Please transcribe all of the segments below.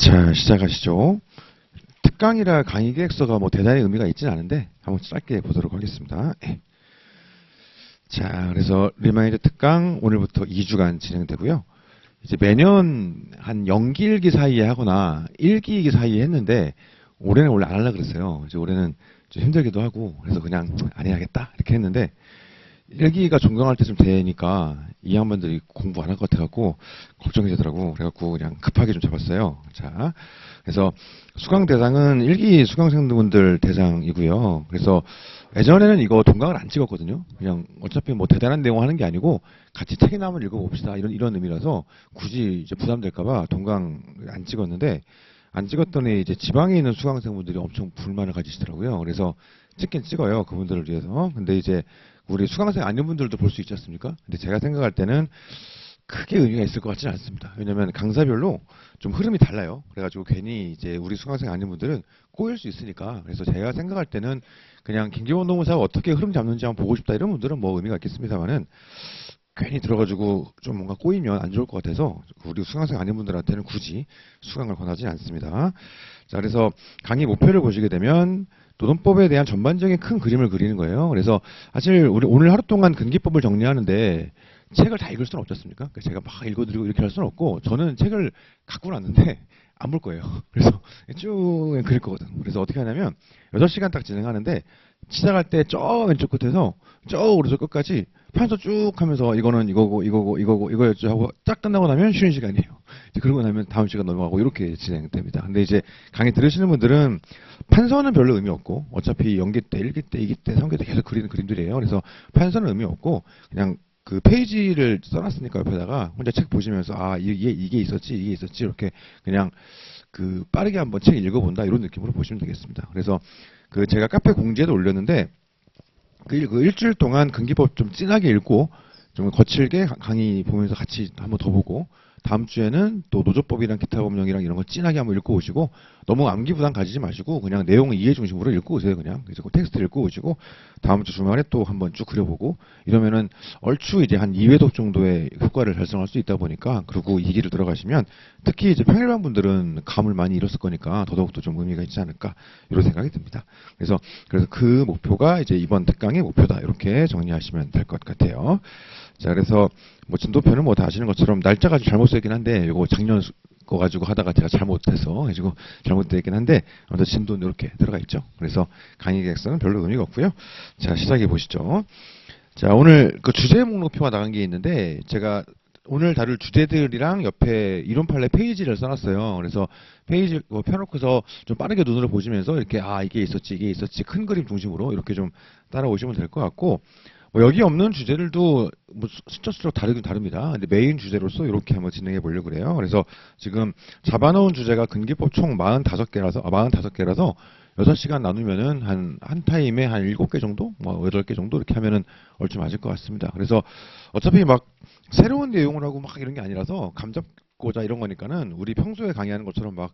자, 시작하시죠. 특강이라 강의 계획서가 뭐 대단히 의미가 있지는 않은데 한번 짧게 보도록 하겠습니다. 자, 그래서 리마인드 특강 오늘부터 2주간 진행되고요. 이제 매년 한 연기 1기 사이에 하거나 1기 2기 사이에 했는데 올해는 원래 안 하려고 그랬어요. 이제 올해는 좀 힘들기도 하고 그래서 그냥 안 해야겠다 이렇게 했는데 1기가 종강할 때쯤 되니까 이 양반들이 공부 안 할 것 같아갖고 걱정이 되더라고. 그래갖고 그냥 급하게 좀 잡았어요. 자, 그래서 수강 대상은 1기 수강생분들 대상이고요. 그래서 예전에는 이거 동강을 안 찍었거든요. 그냥 어차피 뭐 대단한 내용 하는 게 아니고 같이 책이나 한번 읽어봅시다 이런 의미라서 굳이 이제 부담될까봐 동강 안 찍었는데 안 찍었더니 이제 지방에 있는 수강생분들이 엄청 불만을 가지시더라고요. 그래서 찍긴 찍어요. 그분들을 위해서. 근데 이제 우리 수강생 아닌 분들도 볼 수 있지 않습니까? 근데 제가 생각할 때는 크게 의미가 있을 것 같지는 않습니다. 왜냐면 강사별로 좀 흐름이 달라요. 그래가지고 괜히 이제 우리 수강생 아닌 분들은 꼬일 수 있으니까. 그래서 제가 생각할 때는 그냥 김기원 노무사가 어떻게 흐름 잡는지 한번 보고 싶다 이런 분들은 뭐 의미가 있겠습니다만은 괜히 들어가지고 좀 뭔가 꼬이면 안 좋을 것 같아서 우리 수강생 아닌 분들한테는 굳이 수강을 권하지 않습니다. 자, 그래서 강의 목표를 보시게 되면 노동법에 대한 전반적인 큰 그림을 그리는 거예요. 그래서 사실 우리 오늘 하루 동안 근기법을 정리하는데 책을 다 읽을 수는 없지 않습니까? 제가 막 읽어드리고 이렇게 할 수는 없고 저는 책을 갖고 놨는데 안 볼 거예요. 그래서 쭉 그릴 거거든. 그래서 어떻게 하냐면 6시간 딱 진행하는데 시작할 때 저 왼쪽 끝에서 저 오른쪽 끝까지 편서 쭉 하면서 이거는 이거고 이거였죠 하고 딱 끝나고 나면 쉬는 시간이에요. 이제 그러고 나면 다음 시간 넘어가고 이렇게 진행됩니다. 근데 이제 강의 들으시는 분들은 판서는 별로 의미 없고 어차피 연기 때, 1기 때, 2기 때, 3기 때 계속 그리는 그림들이에요. 그래서 판서는 의미 없고 그냥 그 페이지를 써놨으니까 옆에다가 혼자 책 보시면서 아 이게 있었지 이렇게 그냥 그 빠르게 한번 책 읽어본다 이런 느낌으로 보시면 되겠습니다. 그래서 그 제가 카페 공지에도 올렸는데 그 일주일 동안 근기법 좀 진하게 읽고 좀 거칠게 강의 보면서 같이 한번 더 보고 다음 주에는 또 노조법이랑 기타 법령이랑 이런 거 진하게 한번 읽고 오시고 너무 암기 부담 가지지 마시고 그냥 내용 이해 중심으로 읽고 오세요. 그냥 그래서 그 텍스트 읽고 오시고 다음 주 주말에 또 한번 쭉 그려보고 이러면은 얼추 이제 한 2회독 정도의 효과를 달성할 수 있다 보니까 그리고 2기를 들어가시면 특히 이제 평일반 분들은 감을 많이 잃었을 거니까 더더욱더 좀 의미가 있지 않을까 이런 생각이 듭니다. 그래서 그 목표가 이제 이번 특강의 목표다 이렇게 정리하시면 될 것 같아요. 자, 그래서 뭐 진도표는 뭐 다 아시는 것처럼 날짜가 좀 잘못 쓰이긴 한데 이거 작년 거 가지고 하다가 제가 잘못해서 가지고 잘못되긴 한데 아무튼 진도는 이렇게 들어가 있죠. 그래서 강의 계획서는 별로 의미가 없고요. 자, 시작해 보시죠. 자, 오늘 그 주제 목록표가 나간 게 있는데 제가 오늘 다룰 주제들이랑 옆에 이론 판례 페이지를 써놨어요. 그래서 페이지 펴놓고서 좀 빠르게 눈으로 보시면서 이렇게 아 이게 있었지 큰 그림 중심으로 이렇게 좀 따라오시면 될 것 같고 뭐 여기 없는 주제들도 뭐 숫자 수로 다르긴 다릅니다. 근데 메인 주제로서 이렇게 한번 진행해 보려고 그래요. 그래서 지금 잡아놓은 주제가 근기법 총 45개라서 6시간 나누면은 한 타임에 한 7개 정도? 뭐 8개 정도 이렇게 하면은 얼추 맞을 것 같습니다. 그래서 어차피 막 새로운 내용을 하고 막 이런 게 아니라서 감 잡고자 이런 거니까는 우리 평소에 강의하는 것처럼 막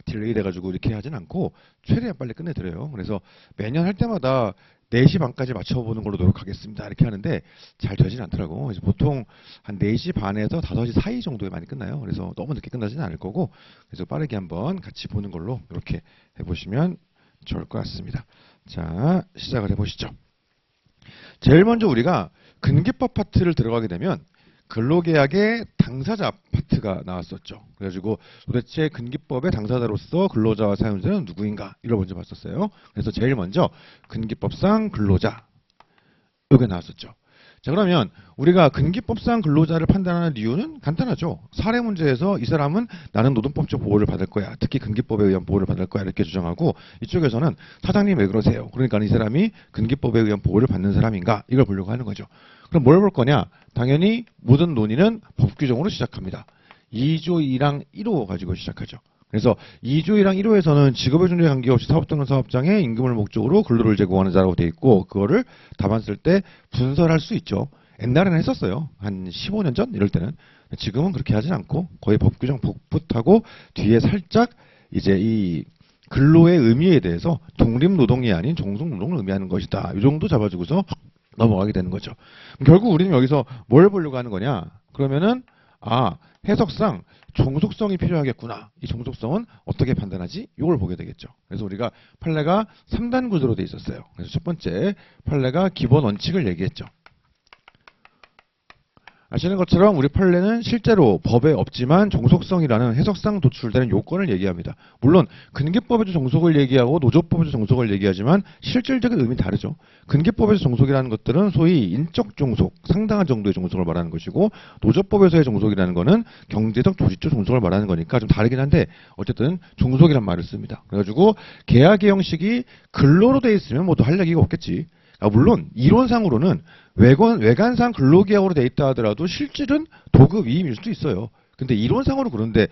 딜레이 돼가지고 이렇게 하진 않고 최대한 빨리 끝내드려요. 그래서 매년 할 때마다 4시 반까지 맞춰보는 걸로 노력하겠습니다. 이렇게 하는데 잘 되진 않더라고. 그래서 보통 한 4시 반에서 5시 사이 정도에 많이 끝나요. 그래서 너무 늦게 끝나지는 않을 거고 그래서 빠르게 한번 같이 보는 걸로 이렇게 해보시면 좋을 것 같습니다. 자, 시작을 해보시죠. 제일 먼저 우리가 근기법 파트를 들어가게 되면 근로계약의 당사자 파트가 나왔었죠. 그래가지고 도대체 근기법의 당사자로서 근로자와 사용자는 누구인가 이걸 먼저 봤었어요. 그래서 제일 먼저 근기법상 근로자 이게 나왔었죠. 자, 그러면 우리가 근기법상 근로자를 판단하는 이유는 간단하죠. 사례 문제에서 이 사람은 나는 노동법적 보호를 받을 거야. 특히 근기법에 의한 보호를 받을 거야. 이렇게 주장하고 이쪽에서는 사장님 왜 그러세요? 그러니까 이 사람이 근기법에 의한 보호를 받는 사람인가? 이걸 보려고 하는 거죠. 그럼 뭘 볼 거냐? 당연히 모든 논의는 법 규정으로 시작합니다. 2조 2랑 1호 가지고 시작하죠. 그래서 2조 1랑 1호에서는 직업의 존재에 관계없이 사업 또는 사업장에 임금을 목적으로 근로를 제공하는 자라고 되어 있고 그거를 답안 쓸 때 분설할 수 있죠. 옛날에는 했었어요. 한 15년 전 이럴 때는. 지금은 그렇게 하진 않고 거의 법 규정 북붙하고 뒤에 살짝 이제 이 근로의 의미에 대해서 독립노동이 아닌 종속노동을 의미하는 것이다. 이 정도 잡아주고서 넘어가게 되는 거죠. 결국 우리는 여기서 뭘 보려고 하는 거냐? 그러면은 해석상 종속성이 필요하겠구나. 이 종속성은 어떻게 판단하지? 이걸 보게 되겠죠. 그래서 우리가 판례가 3단 구조로 돼 있었어요. 그래서 첫 번째 판례가 기본 원칙을 얘기했죠. 아시는 것처럼 우리 판례는 실제로 법에 없지만 종속성이라는 해석상 도출되는 요건을 얘기합니다. 물론 근기법에도 종속을 얘기하고 노조법에도 종속을 얘기하지만 실질적인 의미는 다르죠. 근기법에서 종속이라는 것들은 소위 인적 종속, 상당한 정도의 종속을 말하는 것이고 노조법에서의 종속이라는 것은 경제적, 조직적 종속을 말하는 거니까 좀 다르긴 한데 어쨌든 종속이란 말을 씁니다. 그래가지고 계약의 형식이 근로로 돼 있으면 뭐 또 할 얘기가 없겠지. 물론 이론상으로는 외관상 근로계약으로 돼 있다 하더라도 실질은 도급 위임일 수도 있어요. 근데 이론상으로 그런데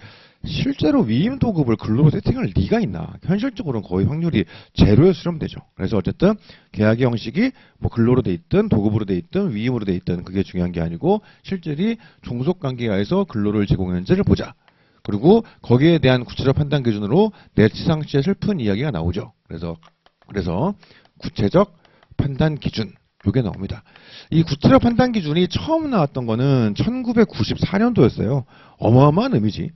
실제로 위임 도급을 근로로 세팅할 리가 있나? 현실적으로는 거의 확률이 제로에 수렴되죠. 그래서 어쨌든 계약의 형식이 뭐 근로로 돼 있든 도급으로 돼 있든 위임으로 돼 있든 그게 중요한 게 아니고 실질이 종속관계하에서 근로를 제공했는지를 보자. 그리고 거기에 대한 구체적 판단 기준으로 내치상시의 슬픈 이야기가 나오죠. 그래서 구체적 판단 기준 요게 나옵니다. 이 구체적 판단 기준이 처음 나왔던 거는 1994년도였어요. 어마어마한 의미지.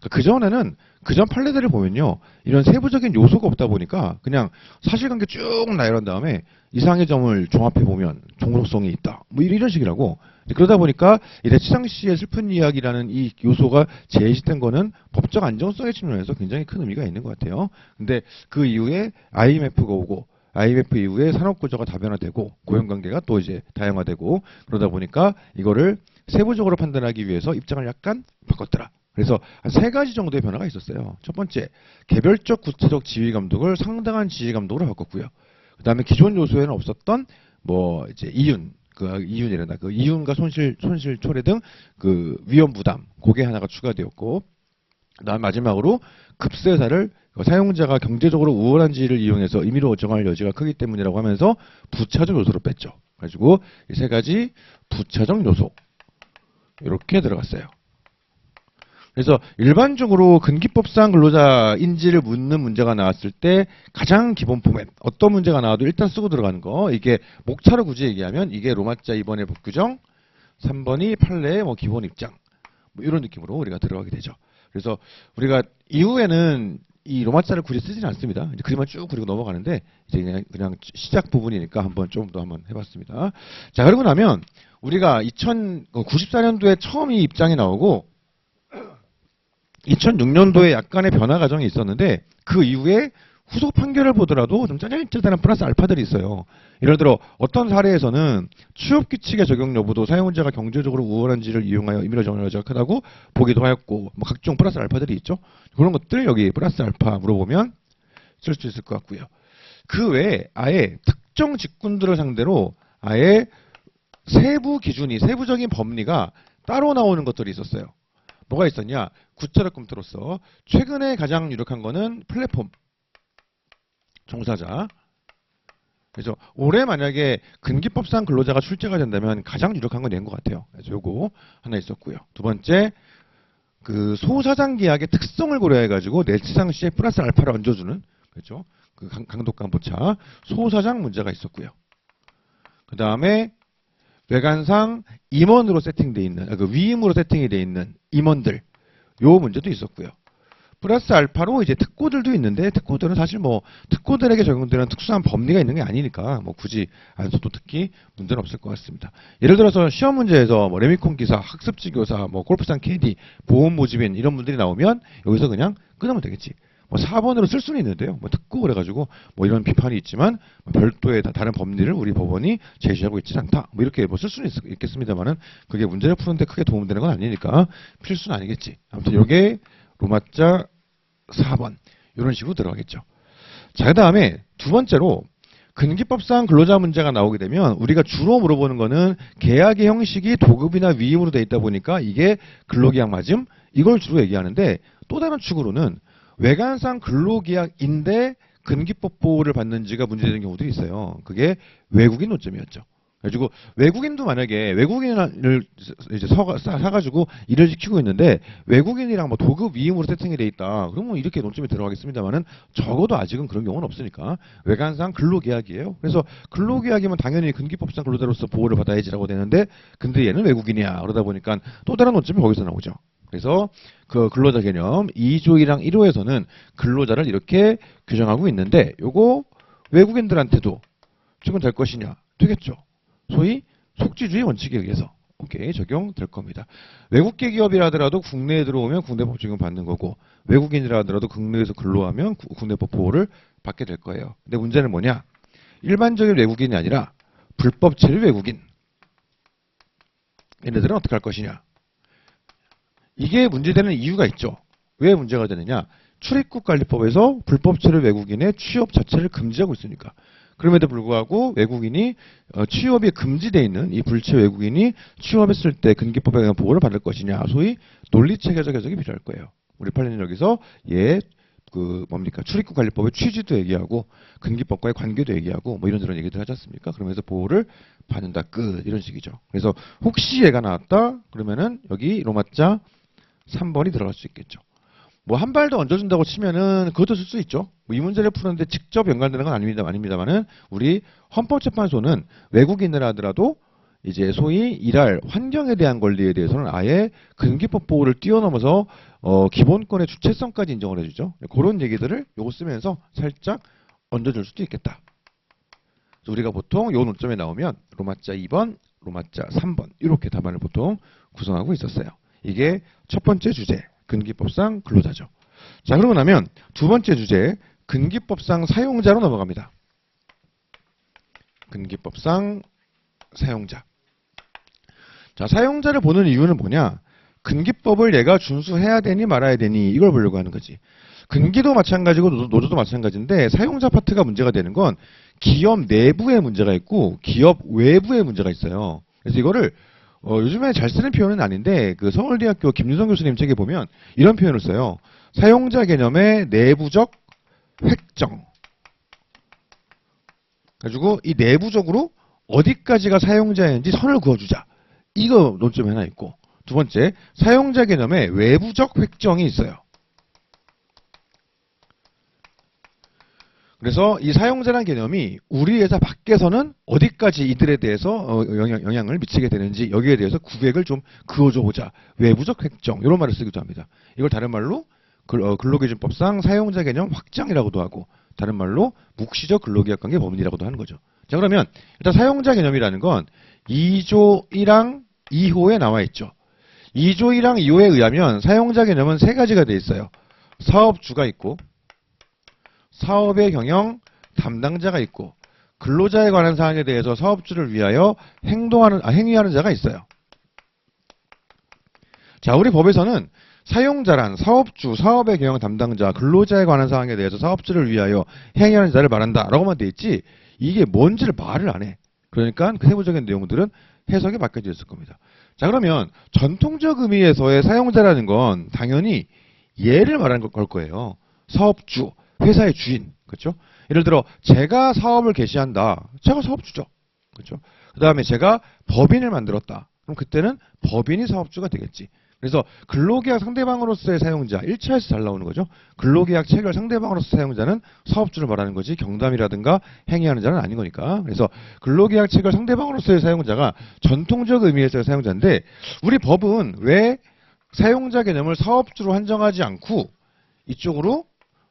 그전에는 그전 판례들을 보면요. 이런 세부적인 요소가 없다 보니까 그냥 사실관계 쭉 나열한 다음에 이상의 점을 종합해 보면 종속성이 있다. 뭐 이런 식이라고. 그러다 보니까 이 내치상시의 슬픈 이야기라는 이 요소가 제시된 거는 법적 안정성의 측면에서 굉장히 큰 의미가 있는 것 같아요. 근데 그 이후에 IMF가 오고 IMF 이후에 산업구조가 다변화되고 고용관계가 또 이제 다양화되고 그러다 보니까 이거를 세부적으로 판단하기 위해서 입장을 약간 바꿨더라. 그래서 한 3가지 정도의 변화가 있었어요. 첫 번째, 개별적 구체적 지휘감독을 상당한 지휘감독으로 바꿨고요. 그 다음에 기존 요소에는 없었던 뭐 이제 이윤과 손실 초래 등 그 위험 부담, 그게 하나가 추가되었고, 그다음 마지막으로 급세사를 사용자가 경제적으로 우월한 지위를 이용해서 임의로 정할 여지가 크기 때문이라고 하면서 부차적 요소로 뺐죠. 그래가지고 이 3가지 부차적 요소 이렇게 들어갔어요. 그래서 일반적으로 근기법상 근로자 인지를 묻는 문제가 나왔을 때 가장 기본 포맷 어떤 문제가 나와도 일단 쓰고 들어가는 거 이게 목차로 굳이 얘기하면 이게 로마자 2번의 법규정 3번이 판례의 뭐 기본 입장 뭐 이런 느낌으로 우리가 들어가게 되죠. 그래서 우리가 이후에는 이 로마자를 굳이 쓰지는 않습니다. 이제 그림만 쭉 그리고 넘어가는데 이제 그냥 시작 부분이니까 한번 좀 더 한번 해봤습니다. 자, 그러고 나면 우리가 2094년도에 처음 이 입장이 나오고 2006년도에 약간의 변화 과정이 있었는데 그 이후에 후속 판결을 보더라도 좀 짜잘짜잘한 플러스 알파들이 있어요. 예를 들어 어떤 사례에서는 취업규칙의 적용 여부도 사용자가 경제적으로 우월한지를 이용하여 임의로 정할 여지가 크다고 보기도 하였고 뭐 각종 플러스 알파들이 있죠. 그런 것들 여기 플러스 알파 물어보면 쓸 수 있을 것 같고요. 그 외에 아예 특정 직군들을 상대로 아예 세부 기준이 세부적인 법리가 따로 나오는 것들이 있었어요. 뭐가 있었냐? 구체적 검토로서 최근에 가장 유력한 거는 플랫폼 종사자. 그래서 올해 만약에 근기법상 근로자가 출제가 된다면 가장 유력한 건 낸 것 같아요. 그래서 요거 하나 있었고요. 두 번째, 그 소사장 계약의 특성을 고려해가지고 내치상시에 플러스 알파를 얹어주는 그렇죠. 그 강독감 보차 소사장 문제가 있었고요. 그 다음에 외관상 임원으로 세팅돼 있는 그 위임으로 세팅이 돼 있는 임원들 요 문제도 있었고요. 플러스 알파로 이제 특고들도 있는데 특고들은 사실 뭐 특고들에게 적용되는 특수한 법리가 있는 게 아니니까 뭐 굳이 안 써도 특히 문제는 없을 것 같습니다. 예를 들어서 시험 문제에서 뭐 레미콘 기사, 학습지 교사, 뭐 골프장 캐디, 보험 모집인 이런 분들이 나오면 여기서 그냥 끊으면 되겠지. 뭐 4번으로 쓸 수는 있는데요. 뭐 특고 그래가지고 뭐 이런 비판이 있지만 별도의 다른 법리를 우리 법원이 제시하고 있지 않다. 뭐 이렇게 뭐 쓸 수는 있겠습니다만은 그게 문제를 푸는데 크게 도움되는 건 아니니까 필수는 아니겠지. 아무튼 이게 로마자 4번 이런 식으로 들어가겠죠. 자, 그 다음에 두 번째로 근기법상 근로자 문제가 나오게 되면 우리가 주로 물어보는 거는 계약의 형식이 도급이나 위임으로 돼 있다 보니까 이게 근로계약 맞음? 이걸 주로 얘기하는데 또 다른 축으로는 외관상 근로계약인데 근기법 보호를 받는지가 문제되는 경우도 있어요. 그게 외국인 노점이었죠. 그래가지고 외국인도 만약에 외국인을 이제 사가지고 일을 시키고 있는데 외국인이랑 뭐 도급 위임으로 세팅이 돼 있다. 그러면 이렇게 논점에 들어가겠습니다만은 적어도 아직은 그런 경우는 없으니까 외관상 근로계약이에요. 그래서 근로계약이면 당연히 근기법상 근로자로서 보호를 받아야지라고 되는데 근데 얘는 외국인이야. 그러다 보니까 또 다른 논점이 거기서 나오죠. 그래서 그 근로자 개념 2조이랑 1호에서는 근로자를 이렇게 규정하고 있는데 요거 외국인들한테도 적용될 것이냐? 되겠죠. 소위 속지주의 원칙에 의해서 오케이 적용될 겁니다. 외국계 기업이라 하더라도 국내에 들어오면 국내법 적용 받는 거고 외국인이라 하더라도 국내에서 근로하면 국내법 보호를 받게 될 거예요. 근데 문제는 뭐냐? 일반적인 외국인이 아니라 불법 체류 외국인 얘네들은 어떻게 할 것이냐? 이게 문제되는 이유가 있죠. 왜 문제가 되느냐? 출입국관리법에서 불법 체류 외국인의 취업 자체를 금지하고 있으니까. 그럼에도 불구하고 외국인이 취업이 금지되어 있는 이 불체 외국인이 취업했을 때 근기법에 의한 보호를 받을 것이냐. 소위 논리체계적 해석이 필요할 거예요. 우리 판례는 여기서 뭡니까? 출입국관리법의 취지도 얘기하고 근기법과의 관계도 얘기하고 뭐 이런저런 얘기들 하지 않습니까? 그러면서 보호를 받는다. 끝. 이런 식이죠. 그래서 혹시 얘가 나왔다? 그러면은 여기 로마자 3번이 들어갈 수 있겠죠. 뭐 한 발 더 얹어준다고 치면은 그것도 쓸 수 있죠. 뭐 이 문제를 푸는데 직접 연관되는 건 아닙니다만은 우리 헌법재판소는 외국인을 하더라도 이제 소위 일할 환경에 대한 권리에 대해서는 아예 근기법 보호를 뛰어넘어서 기본권의 주체성까지 인정을 해주죠. 그런 얘기들을 요거 쓰면서 살짝 얹어줄 수도 있겠다. 그래서 우리가 보통 요 논점에 나오면 로마자 2번, 로마자 3번 이렇게 답안을 보통 구성하고 있었어요. 이게 첫 번째 주제. 근기법상 근로자죠. 자, 그러고 나면 두 번째 주제, 근기법상 사용자로 넘어갑니다. 근기법상 사용자. 자, 사용자를 보는 이유는 뭐냐? 근기법을 얘가 준수해야 되니 말아야 되니 이걸 보려고 하는 거지. 근기도 마찬가지고 노조도 마찬가지인데 사용자 파트가 문제가 되는 건 기업 내부에 문제가 있고 기업 외부에 문제가 있어요. 그래서 이거를 요즘에 잘 쓰는 표현은 아닌데 그 서울대학교 김유성 교수님 책에 보면 이런 표현을 써요. 사용자 개념의 내부적 획정. 그래가지고 이 내부적으로 어디까지가 사용자인지 선을 그어주자. 이거 논점이 하나 있고 두 번째 사용자 개념의 외부적 획정이 있어요. 그래서 이 사용자라는 개념이 우리 회사 밖에서는 어디까지 이들에 대해서 영향을 미치게 되는지 여기에 대해서 구획을 좀 그어줘 보자. 외부적 획정 이런 말을 쓰기도 합니다. 이걸 다른 말로 근로기준법상 사용자 개념 확장이라고도 하고 다른 말로 묵시적 근로계약관계 법률이라고도 하는 거죠. 자, 그러면 일단 사용자 개념이라는 건 2조 1항 2호에 나와 있죠. 2조 1항 2호에 의하면 사용자 개념은 세 가지가 돼 있어요. 사업주가 있고 사업의 경영 담당자가 있고 근로자에 관한 사항에 대해서 사업주를 위하여 행위하는 자가 있어요. 자, 우리 법에서는 사용자란 사업주, 사업의 경영 담당자, 근로자에 관한 사항에 대해서 사업주를 위하여 행위하는 자를 말한다라고만 돼 있지 이게 뭔지를 말을 안 해. 그러니까 그 세부적인 내용들은 해석이 바뀌어져 있을 겁니다. 자, 그러면 전통적 의미에서의 사용자라는 건 당연히 얘를 말하는 걸 거예요. 사업주. 회사의 주인, 그렇죠? 예를 들어 제가 사업을 개시한다. 제가 사업주죠, 그렇죠? 그 다음에 제가 법인을 만들었다. 그럼 그때는 법인이 사업주가 되겠지. 그래서 근로계약 상대방으로서의 사용자, 1차에서 잘 나오는 거죠. 근로계약 체결 상대방으로서 사용자는 사업주를 말하는 거지 경담이라든가 행위하는 자는 아닌 거니까. 그래서 근로계약 체결 상대방으로서의 사용자가 전통적 의미에서의 사용자인데 우리 법은 왜 사용자 개념을 사업주로 한정하지 않고 이쪽으로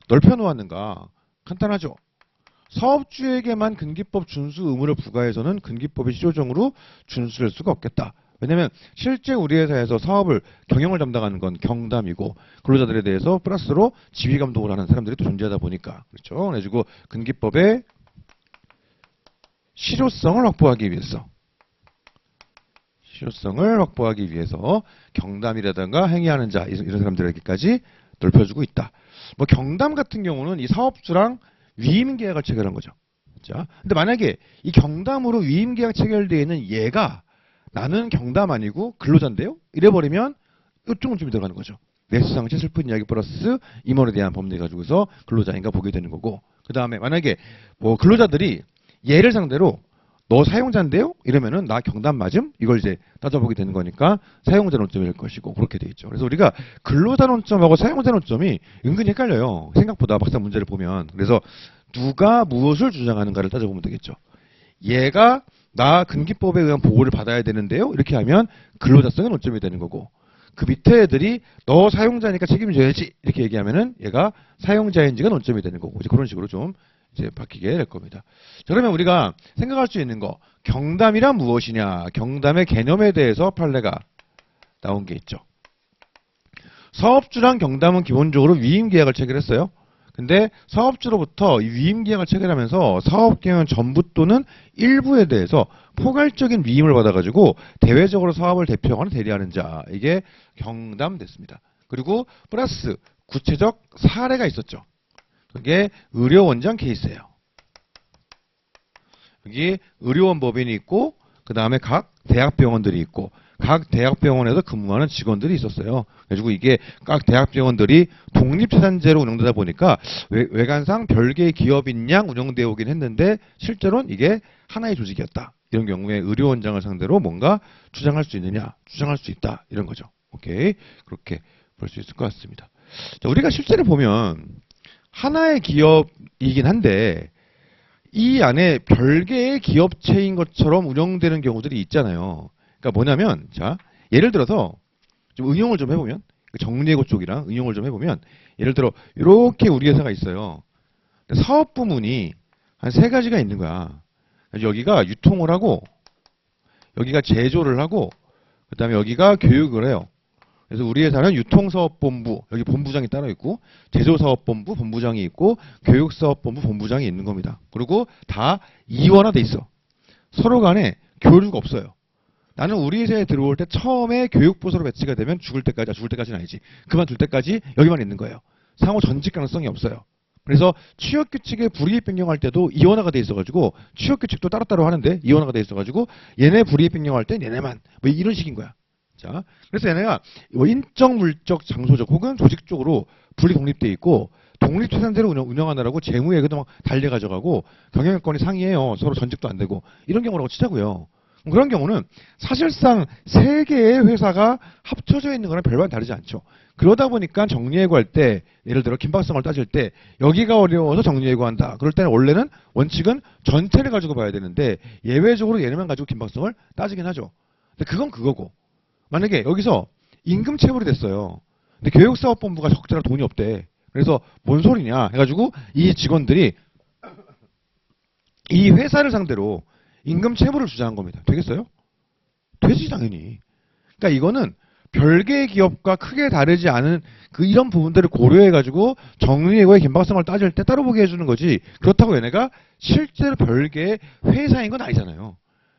넓혀 놓았는가? 간단하죠. 사업주에게만 근기법 준수 의무를 부과해서는 근기법의 실효적으로 준수할 수가 없겠다. 왜냐하면 실제 우리 회사에서 사업을 경영을 담당하는 건 경담이고 근로자들에 대해서 플러스로 지휘 감독을 하는 사람들이 또 존재하다 보니까 그렇죠. 그래가지고 근기법의 실효성을 확보하기 위해서 경담이라든가 행위하는 자 이런 사람들에게까지 넓혀주고 있다. 뭐 경담 같은 경우는 이 사업주랑 위임계약을 체결한 거죠. 자, 근데 만약에 이 경담으로 위임계약 체결되어 있는 얘가 나는 경담 아니고 근로자인데요? 이래버리면 이쪽은 좀 들어가는 거죠. 내수상치 슬픈 이야기 플러스 임원에 대한 법리 가지고서 근로자인가 보게 되는 거고 그 다음에 만약에 뭐 근로자들이 얘를 상대로 너 사용자인데요? 이러면은 나 경담 맞음? 이걸 이제 따져보게 되는 거니까 사용자 논점이 될 것이고 그렇게 돼 있죠. 그래서 우리가 근로자 논점하고 사용자 논점이 은근히 헷갈려요. 생각보다 막상 문제를 보면. 그래서 누가 무엇을 주장하는가를 따져보면 되겠죠. 얘가 나 근기법에 의한 보호를 받아야 되는데요? 이렇게 하면 근로자성의 논점이 되는 거고 그 밑에 애들이 너 사용자니까 책임져야지 이렇게 얘기하면은 얘가 사용자인지가 논점이 되는 거고 이제 그런 식으로 좀 이제 바뀌게 될 겁니다. 자, 그러면 우리가 생각할 수 있는 거 경담이란 무엇이냐 경담의 개념에 대해서 판례가 나온 게 있죠. 사업주랑 경담은 기본적으로 위임계약을 체결했어요. 근데 사업주로부터 이 위임계약을 체결하면서 사업계획 전부 또는 일부에 대해서 포괄적인 위임을 받아가지고 대외적으로 사업을 대표하거나 대리하는 자 이게 경담됐습니다. 그리고 플러스 구체적 사례가 있었죠. 그게 의료원장 케이스예요. 여기 의료원 법인이 있고 그 다음에 각 대학병원들이 있고 각 대학병원에서 근무하는 직원들이 있었어요. 그래가지고 이게 각 대학병원들이 독립재산제로 운영되다 보니까 외관상 별개의 기업인 양 운영되어 오긴 했는데 실제로는 이게 하나의 조직이었다. 이런 경우에 의료원장을 상대로 뭔가 주장할 수 있느냐? 주장할 수 있다. 이런 거죠. 오케이. 그렇게 볼 수 있을 것 같습니다. 자, 우리가 실제로 보면 하나의 기업이긴 한데 이 안에 별개의 기업체인 것처럼 운영되는 경우들이 있잖아요. 그러니까 뭐냐면 자 예를 들어서 좀 응용을 좀 해보면 정리해고 쪽이랑 응용을 좀 해보면 예를 들어 이렇게 우리 회사가 있어요. 사업 부문이 한 세 가지가 있는 거야. 여기가 유통을 하고 여기가 제조를 하고 그 다음에 여기가 교육을 해요. 그래서 우리 회사는 유통사업본부 여기 본부장이 따로 있고 제조사업본부 본부장이 있고 교육사업본부 본부장이 있는 겁니다. 그리고 다 이원화돼 있어. 서로 간에 교류가 없어요. 나는 우리 회사에 들어올 때 처음에 교육부서로 배치가 되면 죽을 때까지, 죽을 때까지는 아니지. 그만둘 때까지 여기만 있는 거예요. 상호 전직 가능성이 없어요. 그래서 취업규칙에 불이익 변경할 때도 이원화가 돼 있어가지고 취업규칙도 따로따로 하는데 이원화가 돼 있어가지고 얘네 불이익 변경할 땐 얘네만 뭐 이런 식인 거야. 자, 그래서 얘네가 인적, 물적, 장소적 혹은 조직적으로 분리 독립돼 있고 독립재산제로 운영하느라고 재무예금도 막 달려 가져가고 경영권이 상이해요. 서로 전직도 안 되고 이런 경우라고 치자고요. 그런 경우는 사실상 세 개의 회사가 합쳐져 있는 거랑 별반 다르지 않죠. 그러다 보니까 정리해고할 때 예를 들어 긴박성을 따질 때 여기가 어려워서 정리해고한다. 그럴 때는 원래는 원칙은 전체를 가지고 봐야 되는데 예외적으로 얘네만 가지고 긴박성을 따지긴 하죠. 근데 그건 그거고 만약에 여기서 임금 체불이 됐어요. 근데 교육사업본부가 적절한 돈이 없대. 그래서 뭔 소리냐 해가지고 이 직원들이 이 회사를 상대로 임금 체불을 주장한 겁니다. 되겠어요? 되지 당연히. 그러니까 이거는 별개의 기업과 크게 다르지 않은 그 이런 부분들을 고려해가지고 정리해고의 긴박성을 따질 때 따로 보게 해주는 거지. 그렇다고 얘네가 실제로 별개의 회사인 건 아니잖아요.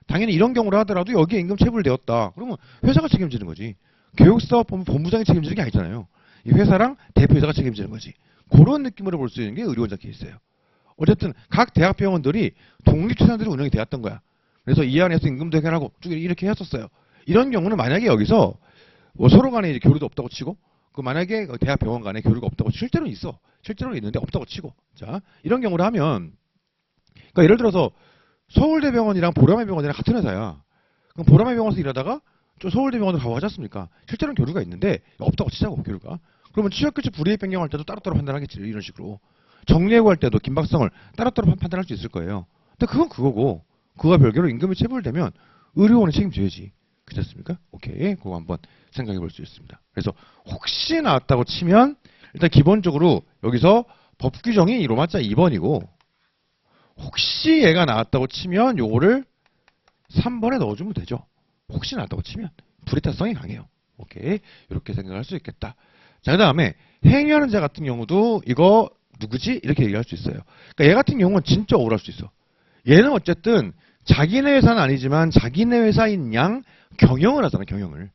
당연히 이런 경우를 하더라도 여기에 임금 체불되었다. 그러면 회사가 책임지는 거지. 교육사업본부 본부장이 책임지는 게 아니잖아요. 이 회사랑 대표이사가 책임지는 거지. 그런 느낌으로 볼 수 있는 게 의료원장 케이스예요. 어쨌든 각 대학병원들이 독립재산들이 운영이 되었던 거야. 그래서 이 안에서 임금도 해결하고 쭉 이렇게 했었어요. 이런 경우는 만약에 여기서 뭐 서로 간에 이제 교류도 없다고 치고 그 만약에 대학병원 간에 교류가 없다고 실제로는 있어. 실제로는 있는데 없다고 치고 자 이런 경우를 하면 그러니까 예를 들어서 서울대병원이랑 보라매병원이랑 같은 회사야. 그럼 보라매병원에서 일하다가 저 서울대병원으로 가고 하지 않습니까? 실제로는 교류가 있는데 없다고 치자고 교류가. 그러면 취업규칙 불이익 변경할 때도 따로따로 판단하겠지 이런 식으로. 정리해고할 때도 긴박성을 따로따로 판단할 수 있을 거예요. 근데 그건 그거고 그거와 별개로 임금이 체불되면 의료원이 책임져야지. 그렇지 않습니까? 오케이. 그거 한번 생각해 볼 수 있습니다. 그래서 혹시 나왔다고 치면 일단 기본적으로 여기서 법 규정이 로마자 2번이고 혹시 얘가 나왔다고 치면 요거를 3번에 넣어주면 되죠. 혹시 나왔다고 치면 불이타성이 강해요. 오케이. 이렇게 생각할 수 있겠다. 자, 그 다음에 행위하는 자 같은 경우도 이거 누구지? 이렇게 얘기할 수 있어요. 그러니까 얘 같은 경우는 진짜 억울할 수 있어. 얘는 어쨌든 자기네 회사는 아니지만 자기네 회사인 양 경영을 하잖아, 경영을.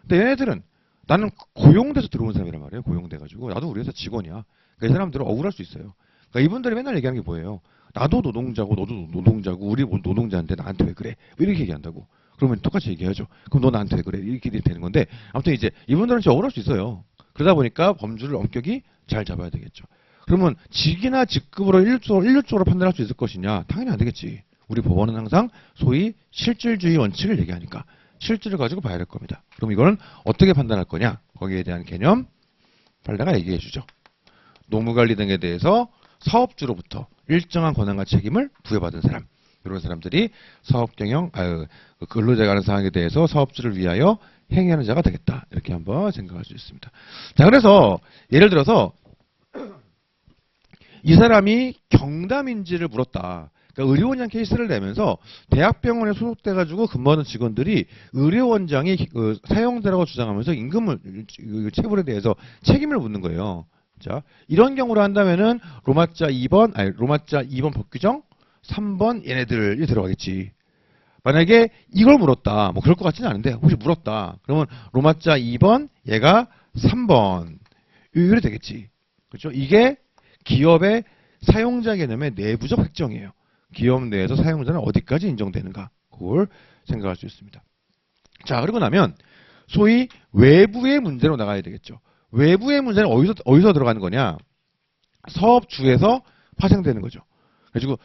근데 얘네들은 나는 고용돼서 들어온 사람이란 말이에요. 고용돼가지고. 나도 우리 회사 직원이야. 그러니까 이 사람들은 억울할 수 있어요. 그러니까 이분들이 맨날 얘기하는 게 뭐예요? 나도 노동자고 너도 노동자고 우리 노동자인데 나한테 왜 그래? 이렇게 얘기한다고. 그러면 똑같이 얘기하죠. 그럼 너 나한테 왜 그래? 이렇게 되는 건데 아무튼 이제 이분들은 진짜 억울할 수 있어요. 그러다 보니까 범주를 엄격히 잘 잡아야 되겠죠. 그러면 직이나 직급으로 일률적으로 판단할 수 있을 것이냐? 당연히 안 되겠지. 우리 법원은 항상 소위 실질주의 원칙을 얘기하니까 실질을 가지고 봐야 될 겁니다. 그럼 이거는 어떻게 판단할 거냐? 거기에 대한 개념 판례가 얘기해 주죠. 노무관리 등에 대해서 사업주로부터 일정한 권한과 책임을 부여받은 사람, 이런 사람들이 근로자가 하는 사항에 대해서 사업주를 위하여 행위하는 자가 되겠다. 이렇게 한번 생각할 수 있습니다. 자, 그래서 예를 들어서 이 사람이 경담인지를 물었다. 그러니까 의료원장 케이스를 내면서 대학병원에 소속돼가지고 근무하는 직원들이 의료원장이 사용자라고 주장하면서 임금을 체불에 대해서 책임을 묻는 거예요. 자, 이런 경우로 한다면은 로마자 2번 법규정 3번 얘네들이 들어가겠지. 만약에 이걸 물었다. 뭐 그럴 것 같지는 않은데 혹시 물었다. 그러면 로마자 2번 얘가 3번 이래 되겠지. 그렇죠? 이게 기업의 사용자 개념의 내부적 획정이에요. 기업 내에서 사용자는 어디까지 인정되는가. 그걸 생각할 수 있습니다. 자, 그러고 나면 소위 외부의 문제로 나가야 되겠죠. 외부의 문제는 어디서 들어가는 거냐? 사업주에서 파생되는 거죠. 그래가지고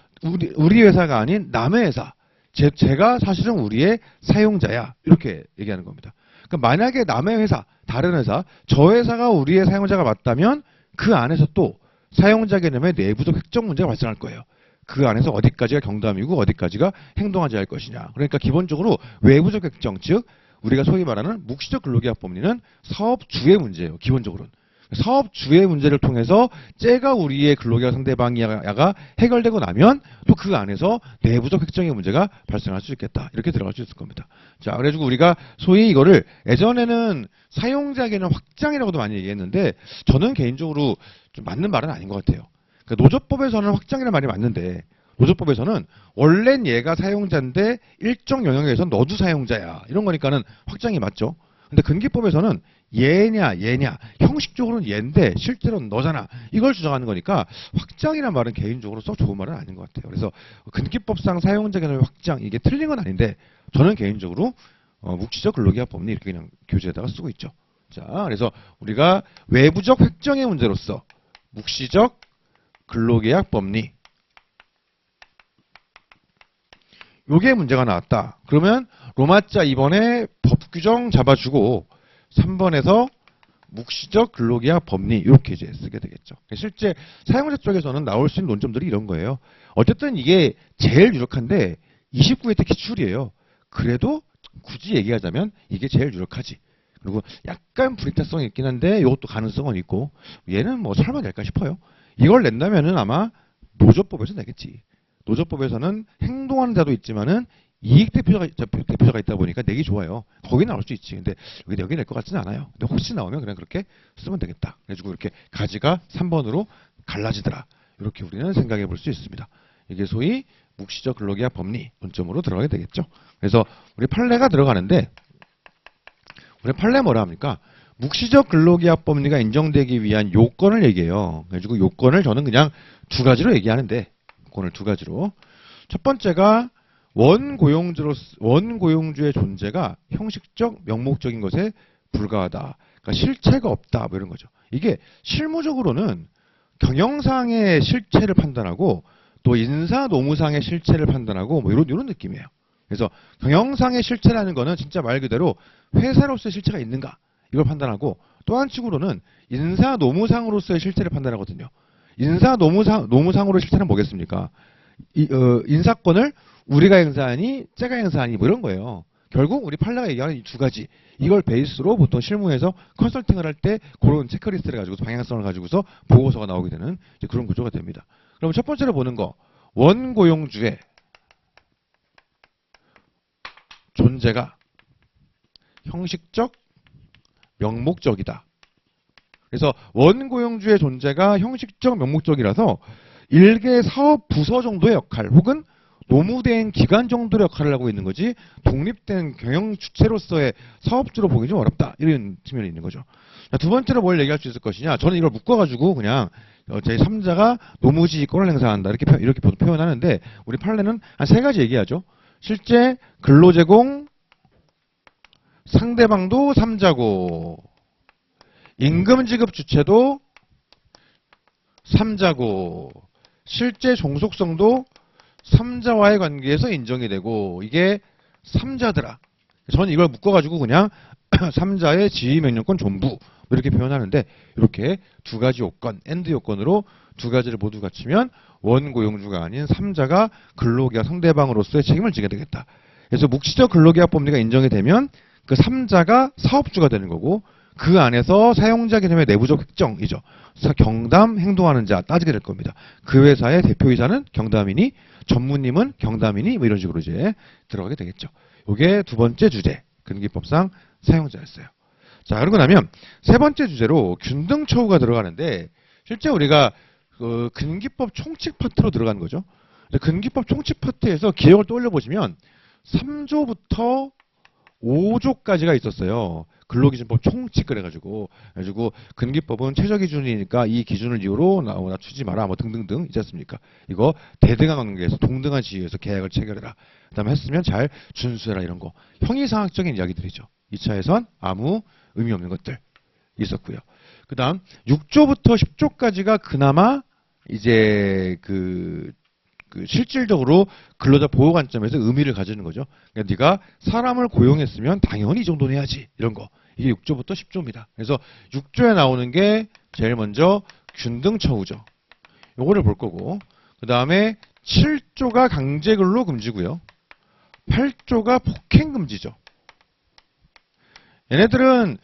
우리 회사가 아닌 남의 회사, 제가 사실은 우리의 사용자야. 이렇게 얘기하는 겁니다. 그러니까 만약에 남의 회사, 다른 회사, 저 회사가 우리의 사용자가 맞다면 그 안에서 또 사용자 개념의 내부적 획정 문제가 발생할 거예요. 그 안에서 어디까지가 경담이고 어디까지가 행동하지 할 것이냐. 그러니까 기본적으로 외부적 획정, 즉 우리가 소위 말하는 묵시적 근로계약 법리는 사업주의 문제예요. 기본적으로는. 사업주의 문제를 통해서 째가 우리의 근로계약 상대방이야가 해결되고 나면 또 그 안에서 내부적 획정의 문제가 발생할 수 있겠다. 이렇게 들어갈 수 있을 겁니다. 자, 그래가지고 우리가 소위 이거를 예전에는 사용자 개념 확장이라고도 많이 얘기했는데 저는 개인적으로 좀 맞는 말은 아닌 것 같아요. 그러니까 노조법에서는 확장이라는 말이 맞는데 노조법에서는 원래는 얘가 사용자인데 일정 영역에서 너도 사용자야. 이런 거니까는 확장이 맞죠. 근데 근기법에서는 얘냐 형식적으로는 얘인데 실제로는 너잖아. 이걸 주장하는 거니까 확장이라는 말은 개인적으로 썩 좋은 말은 아닌 것 같아요. 그래서 근기법상 사용자 개념의 확장 이게 틀린 건 아닌데 저는 개인적으로 묵시적 근로계약 법리 이렇게 그냥 교재에다가 쓰고 있죠. 자, 그래서 우리가 외부적 획정의 문제로서 묵시적 근로계약 법리 요게 문제가 나왔다. 그러면 로마자 2번에 법규정 잡아주고 3번에서 묵시적 근로계약 법리 이렇게 이제 쓰게 되겠죠. 실제 사용자 쪽에서는 나올 수 있는 논점들이 이런 거예요. 어쨌든 이게 제일 유력한데 29회 때 기출이에요. 그래도 굳이 얘기하자면 이게 제일 유력하지. 그리고 약간 불이타성이 있긴 한데 이것도 가능성은 있고 얘는 뭐 설마 낼까 싶어요. 이걸 낸다면은 아마 노조법에서 내겠지. 노조법에서는 행동하는 자도 있지만은 이익 대표자가 있다 보니까 내기 좋아요. 거기 나올 수 있지. 근데 여기 낼 것 같지는 않아요. 근데 혹시 나오면 그냥 그렇게 쓰면 되겠다. 그래가지고 이렇게 가지가 3번으로 갈라지더라. 이렇게 우리는 생각해 볼 수 있습니다. 이게 소위 묵시적 근로계약 법리 원점으로 들어가게 되겠죠. 그래서 우리 판례가 들어가는데 우리 판례 뭐라 합니까? 묵시적 근로계약 법리가 인정되기 위한 요건을 얘기해요. 그래가지고 요건을 저는 그냥 두 가지로 얘기하는데 요건을 두 가지로. 첫 번째가 원고용주의 존재가 형식적, 명목적인 것에 불과하다. 그러니까 실체가 없다. 뭐 이런 거죠. 이게 실무적으로는 경영상의 실체를 판단하고 또 인사 노무상의 실체를 판단하고 뭐 이런 느낌이에요. 그래서 경영상의 실체라는 거는 진짜 말 그대로 회사로서의 실체가 있는가 이걸 판단하고 또 한 측으로는 인사 노무상으로서의 실체를 판단하거든요. 인사 노무상으로의 실체는 뭐겠습니까? 인사권을 우리가 행사하니 째가 행사하니 뭐 이런 거예요. 결국 우리 판례가 얘기하는 이 두 가지 이걸 베이스로 보통 실무에서 컨설팅을 할 때 그런 체크리스트를 가지고 방향성을 가지고서 보고서가 나오게 되는 이제 그런 구조가 됩니다. 그럼 첫 번째로 보는 거 원고용주의 존재가 형식적 명목적이다. 그래서 원고용주의 존재가 형식적 명목적이라서 일개 사업 부서 정도의 역할 혹은 노무대행 기관 정도의 역할을 하고 있는 거지 독립된 경영 주체로서의 사업주로 보기 좀 어렵다. 이런 측면이 있는 거죠. 자, 두 번째로 뭘 얘기할 수 있을 것이냐. 저는 이걸 묶어가지고 그냥 제3자가 노무지휘권을 행사한다. 이렇게 표현하는데 우리 판례는 한 세 가지 얘기하죠. 실제 근로제공 상대방도 3자고 임금 지급 주체도 3자고 실제 종속성도 삼자와의 관계에서 인정이 되고 이게 삼자더라. 저는 이걸 묶어가지고 그냥 삼자의 지휘명령권 존부 이렇게 표현하는데 이렇게 두 가지 요건, AND 요건으로 두 가지를 모두 갖추면 원고용주가 아닌 삼자가 근로계약 상대방으로서의 책임을 지게 되겠다. 그래서 묵시적 근로계약 법리가 인정이 되면 그 삼자가 사업주가 되는 거고 그 안에서 사용자 개념의 내부적 획정이죠. 경담 행동하는 자 따지게 될 겁니다. 그 회사의 대표이사는 경담이니 전무님은 경담이니 뭐 이런 식으로 이제 들어가게 되겠죠. 이게 두 번째 주제 근기법상 사용자였어요. 자 그러고 나면 세 번째 주제로 균등처우가 들어가는데 실제 우리가 그 근기법 총칙 파트로 들어가는 거죠. 근기법 총칙 파트에서 기억을 떠올려 보시면 3조부터 5조까지가 있었어요. 근로기준법 총칙 그래가지고 근기법은 최저기준이니까 이 기준을 이유로 낮추지 마라 뭐 등등등 있지 않습니까? 이거 대등한 관계에서 동등한 지위에서 계약을 체결해라. 그 다음에 했으면 잘 준수해라 이런 거. 형이상학적인 이야기들이죠. 2차에선 아무 의미 없는 것들 있었고요. 그 다음 6조부터 10조까지가 그나마 이제 그 실질적으로 근로자 보호 관점에서 의미를 가지는 거죠. 그러니까 네가 사람을 고용했으면 당연히 이 정도는 해야지. 이런 거. 이게 6조부터 10조입니다. 그래서 6조에 나오는 게 제일 먼저 균등처우죠. 요거를 볼 거고 그 다음에 7조가 강제근로 금지고요. 8조가 폭행금지죠. 얘네들은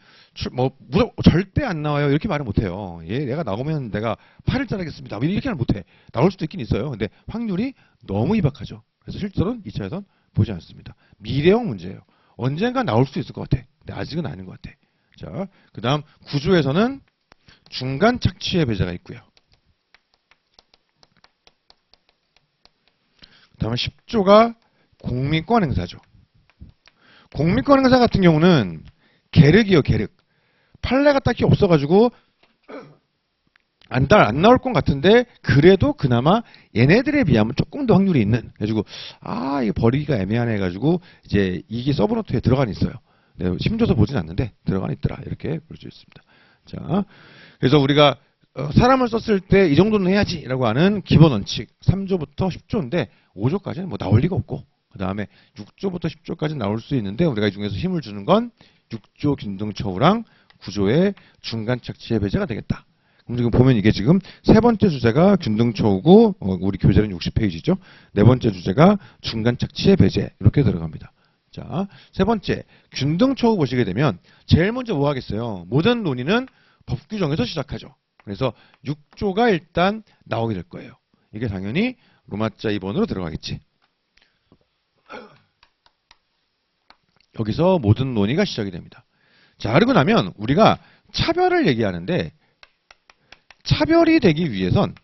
절대 안 나와요. 이렇게 말을 못해요. 얘가 나오면 내가 팔을 자르겠습니다. 이렇게 말 못해. 나올 수도 있긴 있어요. 근데 확률이 너무 희박하죠. 그래서 실제로는 2차에선 보지 않습니다. 미래형 문제예요. 언젠가 나올 수 있을 것 같아. 근데 아직은 아닌 것 같아. 자, 그 다음 9조에서는 중간 착취의 배제가 있고요. 그 다음에 10조가 공민권 행사죠. 공민권 행사 같은 경우는 계륵이요, 계륵. 판례가 딱히 없어가지고 안 나올 것 같은데 그래도 그나마 얘네들에 비하면 조금 더 확률이 있는. 그래가지고 이거 버리기가 애매하네 해가지고 이제 이게 서브노트에 들어가는 있어요. 네, 심줘서 보진 않는데 들어가는 있더라. 이렇게 볼 수 있습니다. 자, 그래서 우리가 사람을 썼을 때 이 정도는 해야지라고 하는 기본 원칙 3조부터 10조인데 5조까지는 뭐 나올 리가 없고 그 다음에 6조부터 10조까지 나올 수 있는데 우리가 이 중에서 힘을 주는 건 6조 균등처우랑 9조의 중간 착취의 배제가 되겠다. 그럼 지금 보면 이게 지금 세 번째 주제가 균등처우고 우리 교재는 60페이지죠. 네 번째 주제가 중간 착취의 배제 이렇게 들어갑니다. 자, 세 번째 균등처우 보시게 되면 제일 먼저 뭐 하겠어요? 모든 논의는 법 규정에서 시작하죠. 그래서 6조가 일단 나오게 될 거예요. 이게 당연히 로마자 2번으로 들어가겠지. 여기서 모든 논의가 시작이 됩니다. 자, 그러고 나면 우리가 차별을 얘기하는데 차별이 되기 위해선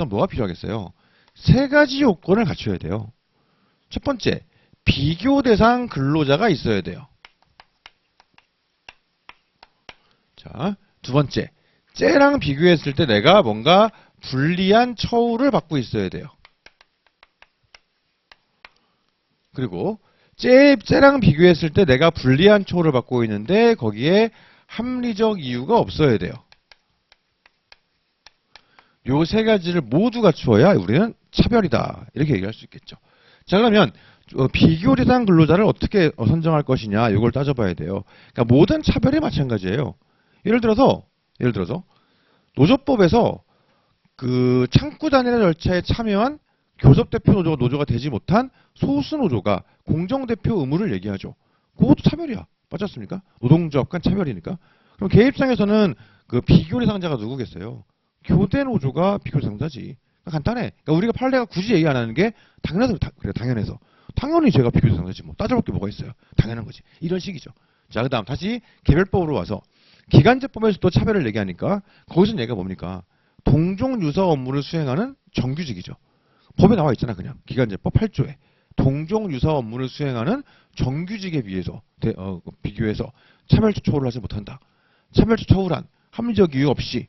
뭐가 필요하겠어요? 세 가지 요건을 갖춰야 돼요. 첫 번째, 비교 대상 근로자가 있어야 돼요. 자, 두 번째, 쟤랑 비교했을 때 내가 뭔가 불리한 처우를 받고 있어야 돼요. 그리고 쟤랑 비교했을 때 내가 불리한 처우를 받고 있는데 거기에 합리적 이유가 없어야 돼요. 요 세 가지를 모두 갖추어야 우리는 차별이다. 이렇게 얘기할 수 있겠죠. 자, 그러면 비교 대상 근로자를 어떻게 선정할 것이냐 이걸 따져봐야 돼요. 그러니까 모든 차별이 마찬가지예요. 예를 들어서 노조법에서 그 창구 단일화 절차에 참여한 교섭대표 노조가 되지 못한 소수 노조가 공정대표 의무를 얘기하죠. 그것도 차별이야. 맞지 않습니까? 노동조합 간 차별이니까. 그럼 걔 입장에서는 그 비교 대상자가 누구겠어요? 교대 노조가 비교 대상자지. 간단해. 그러니까 우리가 판례가 굳이 얘기 안 하는 게 당연해서 그래 당연해서. 당연히 제가 비교 대상자지 뭐 따져볼 게 뭐가 있어요. 당연한 거지. 이런 식이죠. 자, 그다음 다시 개별법으로 와서 기간제법에서도 차별을 얘기하니까 거기서 얘기가 뭡니까? 동종 유사 업무를 수행하는 정규직이죠. 법에 나와 있잖아 그냥. 기간제법 8조에. 동종 유사 업무를 수행하는 정규직에 비해서 비교해서 차별적 처우를 하지 못한다. 차별적 처우란 합리적 이유 없이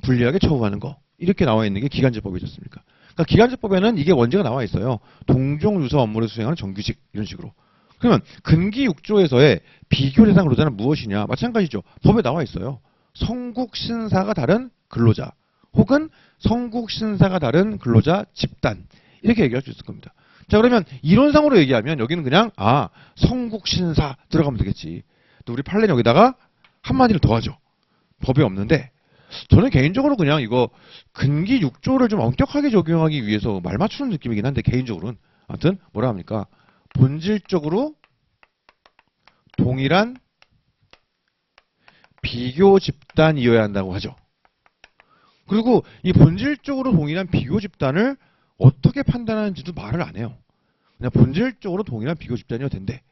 불리하게 처우하는 거. 이렇게 나와 있는 게 기간제법이지 않습니까? 그러니까 기간제법에는 이게 원제가 나와 있어요. 동종 유사 업무를 수행하는 정규직 이런 식으로. 그러면 근기 6조에서의 비교 대상 근로자는 무엇이냐? 마찬가지죠. 법에 나와 있어요. 성국 신사가 다른 근로자. 혹은 성국신사가 다른 근로자 집단 이렇게 얘기할 수 있을 겁니다. 자, 그러면 이론상으로 얘기하면 여기는 그냥 성국신사 들어가면 되겠지. 또 우리 판례는 여기다가 한마디를 더 하죠. 법이 없는데 저는 개인적으로 그냥 이거 근기 6조를 좀 엄격하게 적용하기 위해서 말 맞추는 느낌이긴 한데 개인적으로는 아무튼 뭐라 합니까? 본질적으로 동일한 비교 집단이어야 한다고 하죠. 그리고 이 본질적으로 동일한 비교 집단을 어떻게 판단하는지도 말을 안 해요. 그냥 본질적으로 동일한 비교 집단이어야 된대.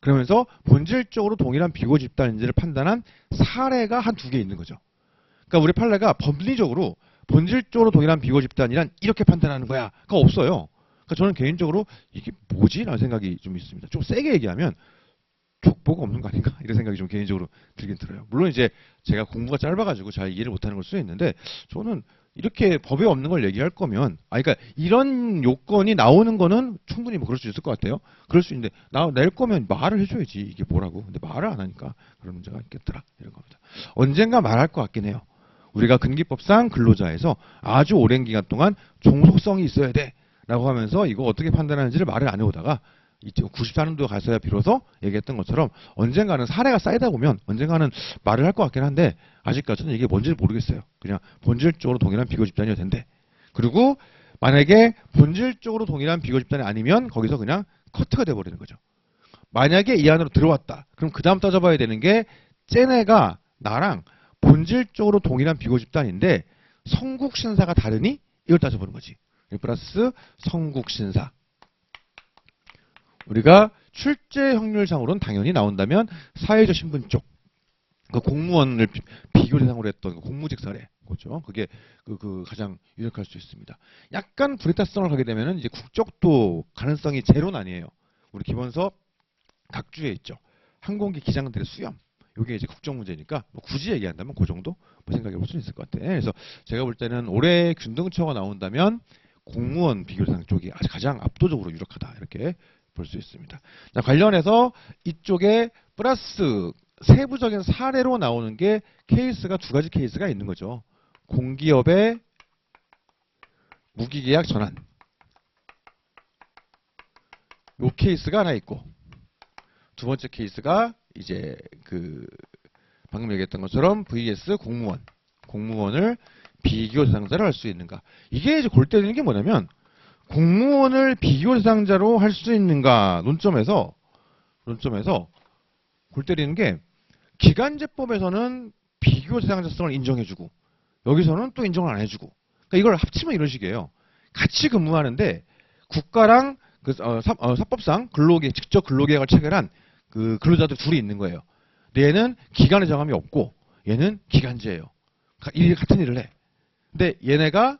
그러면서 본질적으로 동일한 비교 집단인지를 판단한 사례가 한 두 개 있는 거죠. 그러니까 우리 판례가 법리적으로 본질적으로 동일한 비교 집단이란 이렇게 판단하는 거야가 없어요. 그러니까 저는 개인적으로 이게 뭐지? 라는 생각이 좀 있습니다. 좀 세게 얘기하면 족보가 없는 거 아닌가? 이런 생각이 좀 개인적으로 들긴 들어요. 물론 이제 제가 공부가 짧아가지고 잘 이해를 못하는 걸 수도 있는데 저는 이렇게 법에 없는 걸 얘기할 거면 그러니까 이런 요건이 나오는 거는 충분히 뭐 그럴 수 있을 것 같아요. 그럴 수 있는데 낼 거면 말을 해줘야지 이게 뭐라고. 근데 말을 안 하니까 그런 문제가 있겠더라 이런 겁니다. 언젠가 말할 것 같긴 해요. 우리가 근기법상 근로자에서 아주 오랜 기간 동안 종속성이 있어야 돼 라고 하면서 이거 어떻게 판단하는지를 말을 안 해오다가 94년도에 가서야 비로소 얘기했던 것처럼 언젠가는 사례가 쌓이다 보면 언젠가는 말을 할 것 같긴 한데 아직까지는 이게 뭔지를 모르겠어요. 그냥 본질적으로 동일한 비교 집단이어야 된대. 그리고 만약에 본질적으로 동일한 비교 집단이 아니면 거기서 그냥 커트가 돼버리는 거죠. 만약에 이 안으로 들어왔다. 그럼 그 다음 따져봐야 되는 게 쟤네가 나랑 본질적으로 동일한 비교 집단인데 성국신사가 다르니? 이걸 따져보는 거지. 플러스 성국신사. 우리가 출제 확률상으로는 당연히 나온다면 사회적 신분 쪽, 그 공무원을 비교 대상으로 했던 그 공무직 사례, 그렇죠? 그게 그 가장 유력할 수 있습니다. 약간 불이타성을 가게 되면은 이제 국적도 가능성이 제로는 아니에요. 우리 기본서 각 주에 있죠. 항공기 기장들의 수염. 이게 이제 국적 문제니까 뭐 굳이 얘기한다면 그 정도 뭐 생각해 볼 수 있을 것 같아요. 그래서 제가 볼 때는 올해 균등처가 나온다면 공무원 비교 대상 쪽이 아주 가장 압도적으로 유력하다 이렇게 볼 수 있습니다. 자, 관련해서 이쪽에 플러스 세부적인 사례로 나오는 게 케이스가 두 가지 케이스가 있는 거죠. 공기업의 무기계약 전환. 요 케이스가 하나 있고 두 번째 케이스가 이제 방금 얘기했던 것처럼 vs 공무원을 비교 대상자로 할 수 있는가. 이게 이제 골 때리는 게 뭐냐면 공무원을 비교 대상자로 할 수 있는가 논점에서 골 때리는 게 기간제법에서는 비교 대상자성을 인정해주고 여기서는 또 인정을 안 해주고 그러니까 이걸 합치면 이런 식이에요. 같이 근무하는데 국가랑 사법상 직접 근로계약을 체결한 그 근로자들 둘이 있는 거예요. 근데 얘는 기간의 정함이 없고 얘는 기간제예요. 같은 일을 해. 근데 얘네가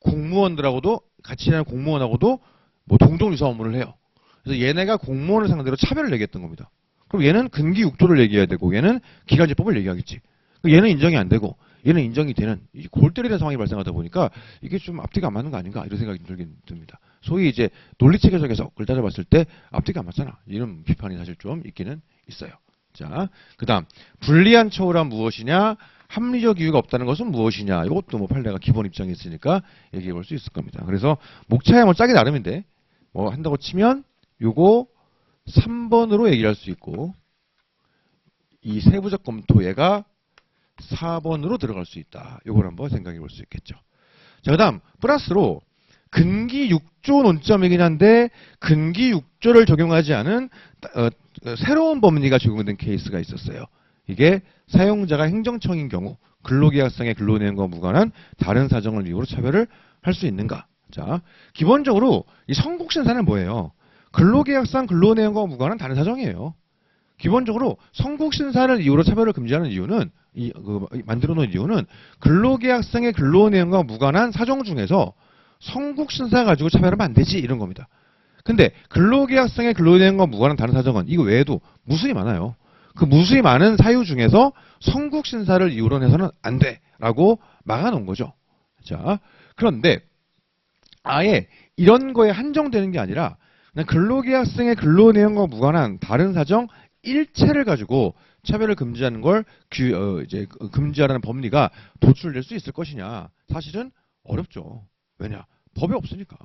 공무원들하고도 같이 일하는 공무원하고도 뭐 동종 유사 업무를 해요. 그래서 얘네가 공무원을 상대로 차별을 얘기했던 겁니다. 그럼 얘는 근기 6조를 얘기해야 되고 얘는 기간제법을 얘기하겠지. 얘는 인정이 안 되고 얘는 인정이 되는 이 골 때리는 상황이 발생하다 보니까 이게 좀 앞뒤가 안 맞는 거 아닌가 이런 생각이 들긴 듭니다. 소위 이제 논리체계적 해석을 따져봤을 때 앞뒤가 안 맞잖아. 이런 비판이 사실 좀 있기는 있어요. 자, 그 다음 불리한 처우란 무엇이냐? 합리적 이유가 없다는 것은 무엇이냐? 이것도 뭐 판례가 기본 입장이 있으니까 얘기해 볼 수 있을 겁니다. 그래서 목차야 뭐 짜기 나름인데 뭐 한다고 치면 요거 3번으로 얘기를 할 수 있고 이 세부적 검토 얘가 4번으로 들어갈 수 있다. 요걸 한번 생각해 볼 수 있겠죠. 자, 그 다음 플러스로 근기 6조 논점이긴 한데 근기 6조를 적용하지 않은 새로운 법리가 적용된 케이스가 있었어요. 이게 사용자가 행정청인 경우 근로계약상의 근로내용과 무관한 다른 사정을 이유로 차별을 할 수 있는가? 자, 기본적으로 이 성국신사는 뭐예요? 근로계약상 근로내용과 무관한 다른 사정이에요. 기본적으로 성국신사를 이유로 차별을 금지하는 이유는 만들어 놓은 이유는 근로계약상의 근로내용과 무관한 사정 중에서 성국신사 가지고 차별하면 안 되지 이런 겁니다. 근데 근로계약상의 근로내용과 무관한 다른 사정은 이거 외에도 무수히 많아요. 그 무수히 많은 사유 중에서 성국신사를 이유로 해서는 안 돼라고 막아놓은 거죠. 자, 그런데 아예 이런 거에 한정되는 게 아니라 그냥 근로계약상의 근로내용과 무관한 다른 사정 일체를 가지고 차별을 금지하는 걸 이제 금지하라는 법리가 도출될 수 있을 것이냐? 사실은 어렵죠. 왜냐? 법이 없으니까.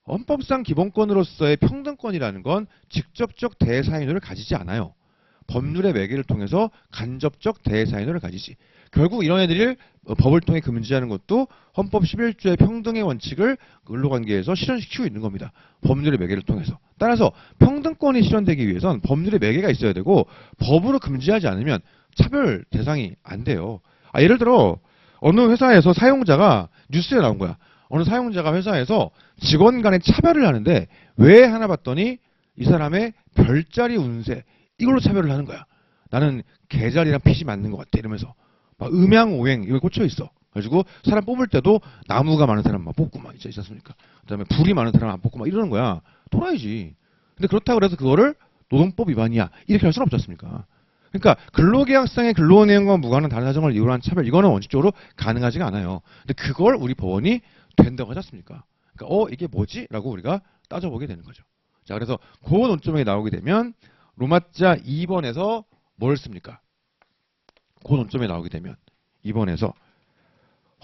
헌법상 기본권으로서의 평등권이라는 건 직접적 대사인호를 가지지 않아요. 법률의 매개를 통해서 간접적 대사인호를 가지지. 결국 이런 애들을 법을 통해 금지하는 것도 헌법 11조의 평등의 원칙을 근로관계에서 실현시키고 있는 겁니다. 법률의 매개를 통해서. 따라서 평등권이 실현되기 위해선 법률의 매개가 있어야 되고 법으로 금지하지 않으면 차별 대상이 안 돼요. 예를 들어 어느 회사에서 사용자가 뉴스에 나온 거야. 어느 사용자가 회사에서 직원 간의 차별을 하는데 왜 하나 봤더니 이 사람의 별자리 운세 이걸로 차별을 하는 거야. 나는 개자리랑 핏이 맞는 것 같아 이러면서 막 음양오행 이거 꽂혀 있어. 그래가지고 사람 뽑을 때도 나무가 많은 사람만 뽑고 막 있지 않습니까? 그다음에 불이 많은 사람 안 뽑고 막 이러는 거야. 또라이지. 근데 그렇다고 해서 그거를 노동법 위반이야 이렇게 할 수는 없지 않습니까? 그러니까 근로계약상의 근로내용과 무관한 다른 사정을 이유로 한 차별 이거는 원칙적으로 가능하지가 않아요. 근데 그걸 우리 법원이 된다고 하지 않습니까? 그러니까 이게 뭐지? 라고 우리가 따져보게 되는 거죠. 자, 그래서 그 논점에 나오게 되면 로마자 2번에서 뭘 씁니까? 그 논점에 나오게 되면 2번에서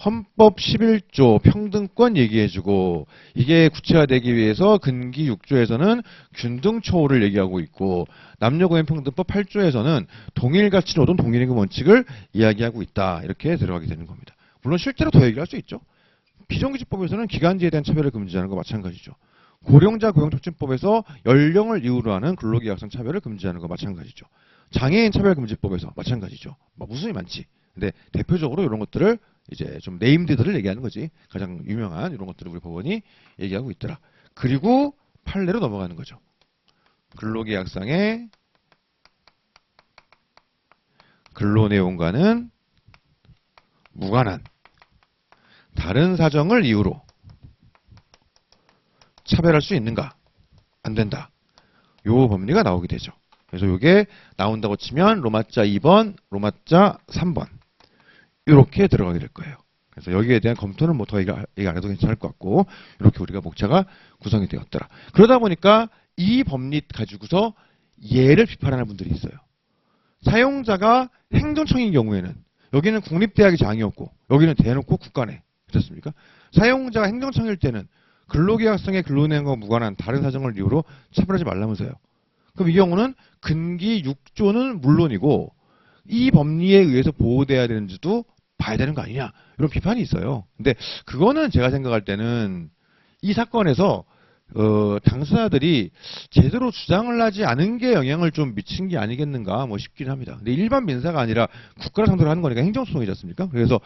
헌법 11조 평등권 얘기해주고 이게 구체화되기 위해서 근기 6조에서는 균등처우를 얘기하고 있고 남녀고용평등법 8조에서는 동일가치 노동 동일임금 원칙을 이야기하고 있다. 이렇게 들어가게 되는 겁니다. 물론 실제로 더 얘기할 수 있죠. 비정규직법에서는 기간제에 대한 차별을 금지하는 거 마찬가지죠. 고령자 고용촉진법에서 연령을 이유로 하는 근로계약상 차별을 금지하는 거 마찬가지죠. 장애인 차별금지법에서 마찬가지죠. 무수히 많지. 근데 대표적으로 이런 것들을 이제 좀 네임드들을 얘기하는 거지. 가장 유명한 이런 것들을 우리 법원이 얘기하고 있더라. 그리고 판례로 넘어가는 거죠. 근로계약상의 근로내용과는 무관한 다른 사정을 이유로 차별할 수 있는가? 안 된다. 요 법리가 나오게 되죠. 그래서 이게 나온다고 치면 로마자 2번, 로마자 3번 이렇게 들어가게 될 거예요. 그래서 여기에 대한 검토는 뭐 더 얘기 안 해도 괜찮을 것 같고 이렇게 우리가 목차가 구성이 되었더라. 그러다 보니까 이 법리 가지고서 얘를 비판하는 분들이 있어요. 사용자가 행정청인 경우에는 여기는 국립대학이 장이었고 여기는 대놓고 국가네. 그렇습니까? 사용자가 행정청일 때는 근로계약상의 근로내용과 무관한 다른 사정을 이유로 차별하지 말라면서요. 그럼 이 경우는 근기 6조는 물론이고 이 법리에 의해서 보호돼야 되는지도 봐야 되는 거 아니냐 이런 비판이 있어요. 근데 그거는 제가 생각할 때는 이 사건에서 당사자들이 제대로 주장을 하지 않은 게 영향을 좀 미친 게 아니겠는가 뭐 싶긴 합니다. 근데 일반 민사가 아니라 국가를 상대로 하는 거니까 행정소송이지 않습니까? 그래서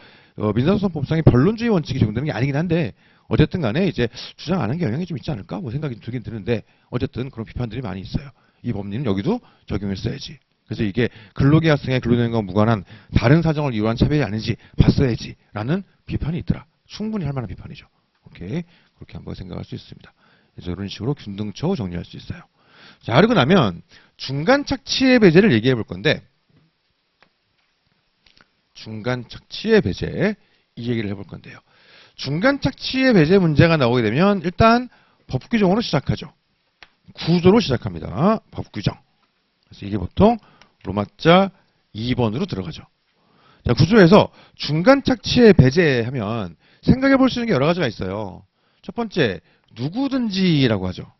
민사소송법상의 변론주의 원칙이 적용되는 게 아니긴 한데 어쨌든 간에 이제 주장 안 한 게 영향이 좀 있지 않을까 뭐 생각이 들긴 드는데 어쨌든 그런 비판들이 많이 있어요. 이 법리는 여기도 적용했어야지. 그래서 이게 근로계약상의 근로내용과 무관한 다른 사정을 이유로 한 차별이 아닌지 봤어야지 라는 비판이 있더라. 충분히 할 만한 비판이죠. 오케이. 그렇게 한번 생각할 수 있습니다. 그래서 이런 식으로 균등처우 정리할 수 있어요. 자, 그러고 나면 중간 착취의 배제를 얘기해 볼 건데 중간 착취의 배제 이 얘기를 해볼 건데요. 중간 착취의 배제 문제가 나오게 되면 일단 법 규정으로 시작하죠. 구조로 시작합니다. 법 규정. 그래서 이게 보통 로마자 2번으로 들어가죠. 자, 구조에서 중간 착취의 배제하면 생각해 볼 수 있는 게 여러 가지가 있어요. 첫 번째, 누구든지라고 하죠.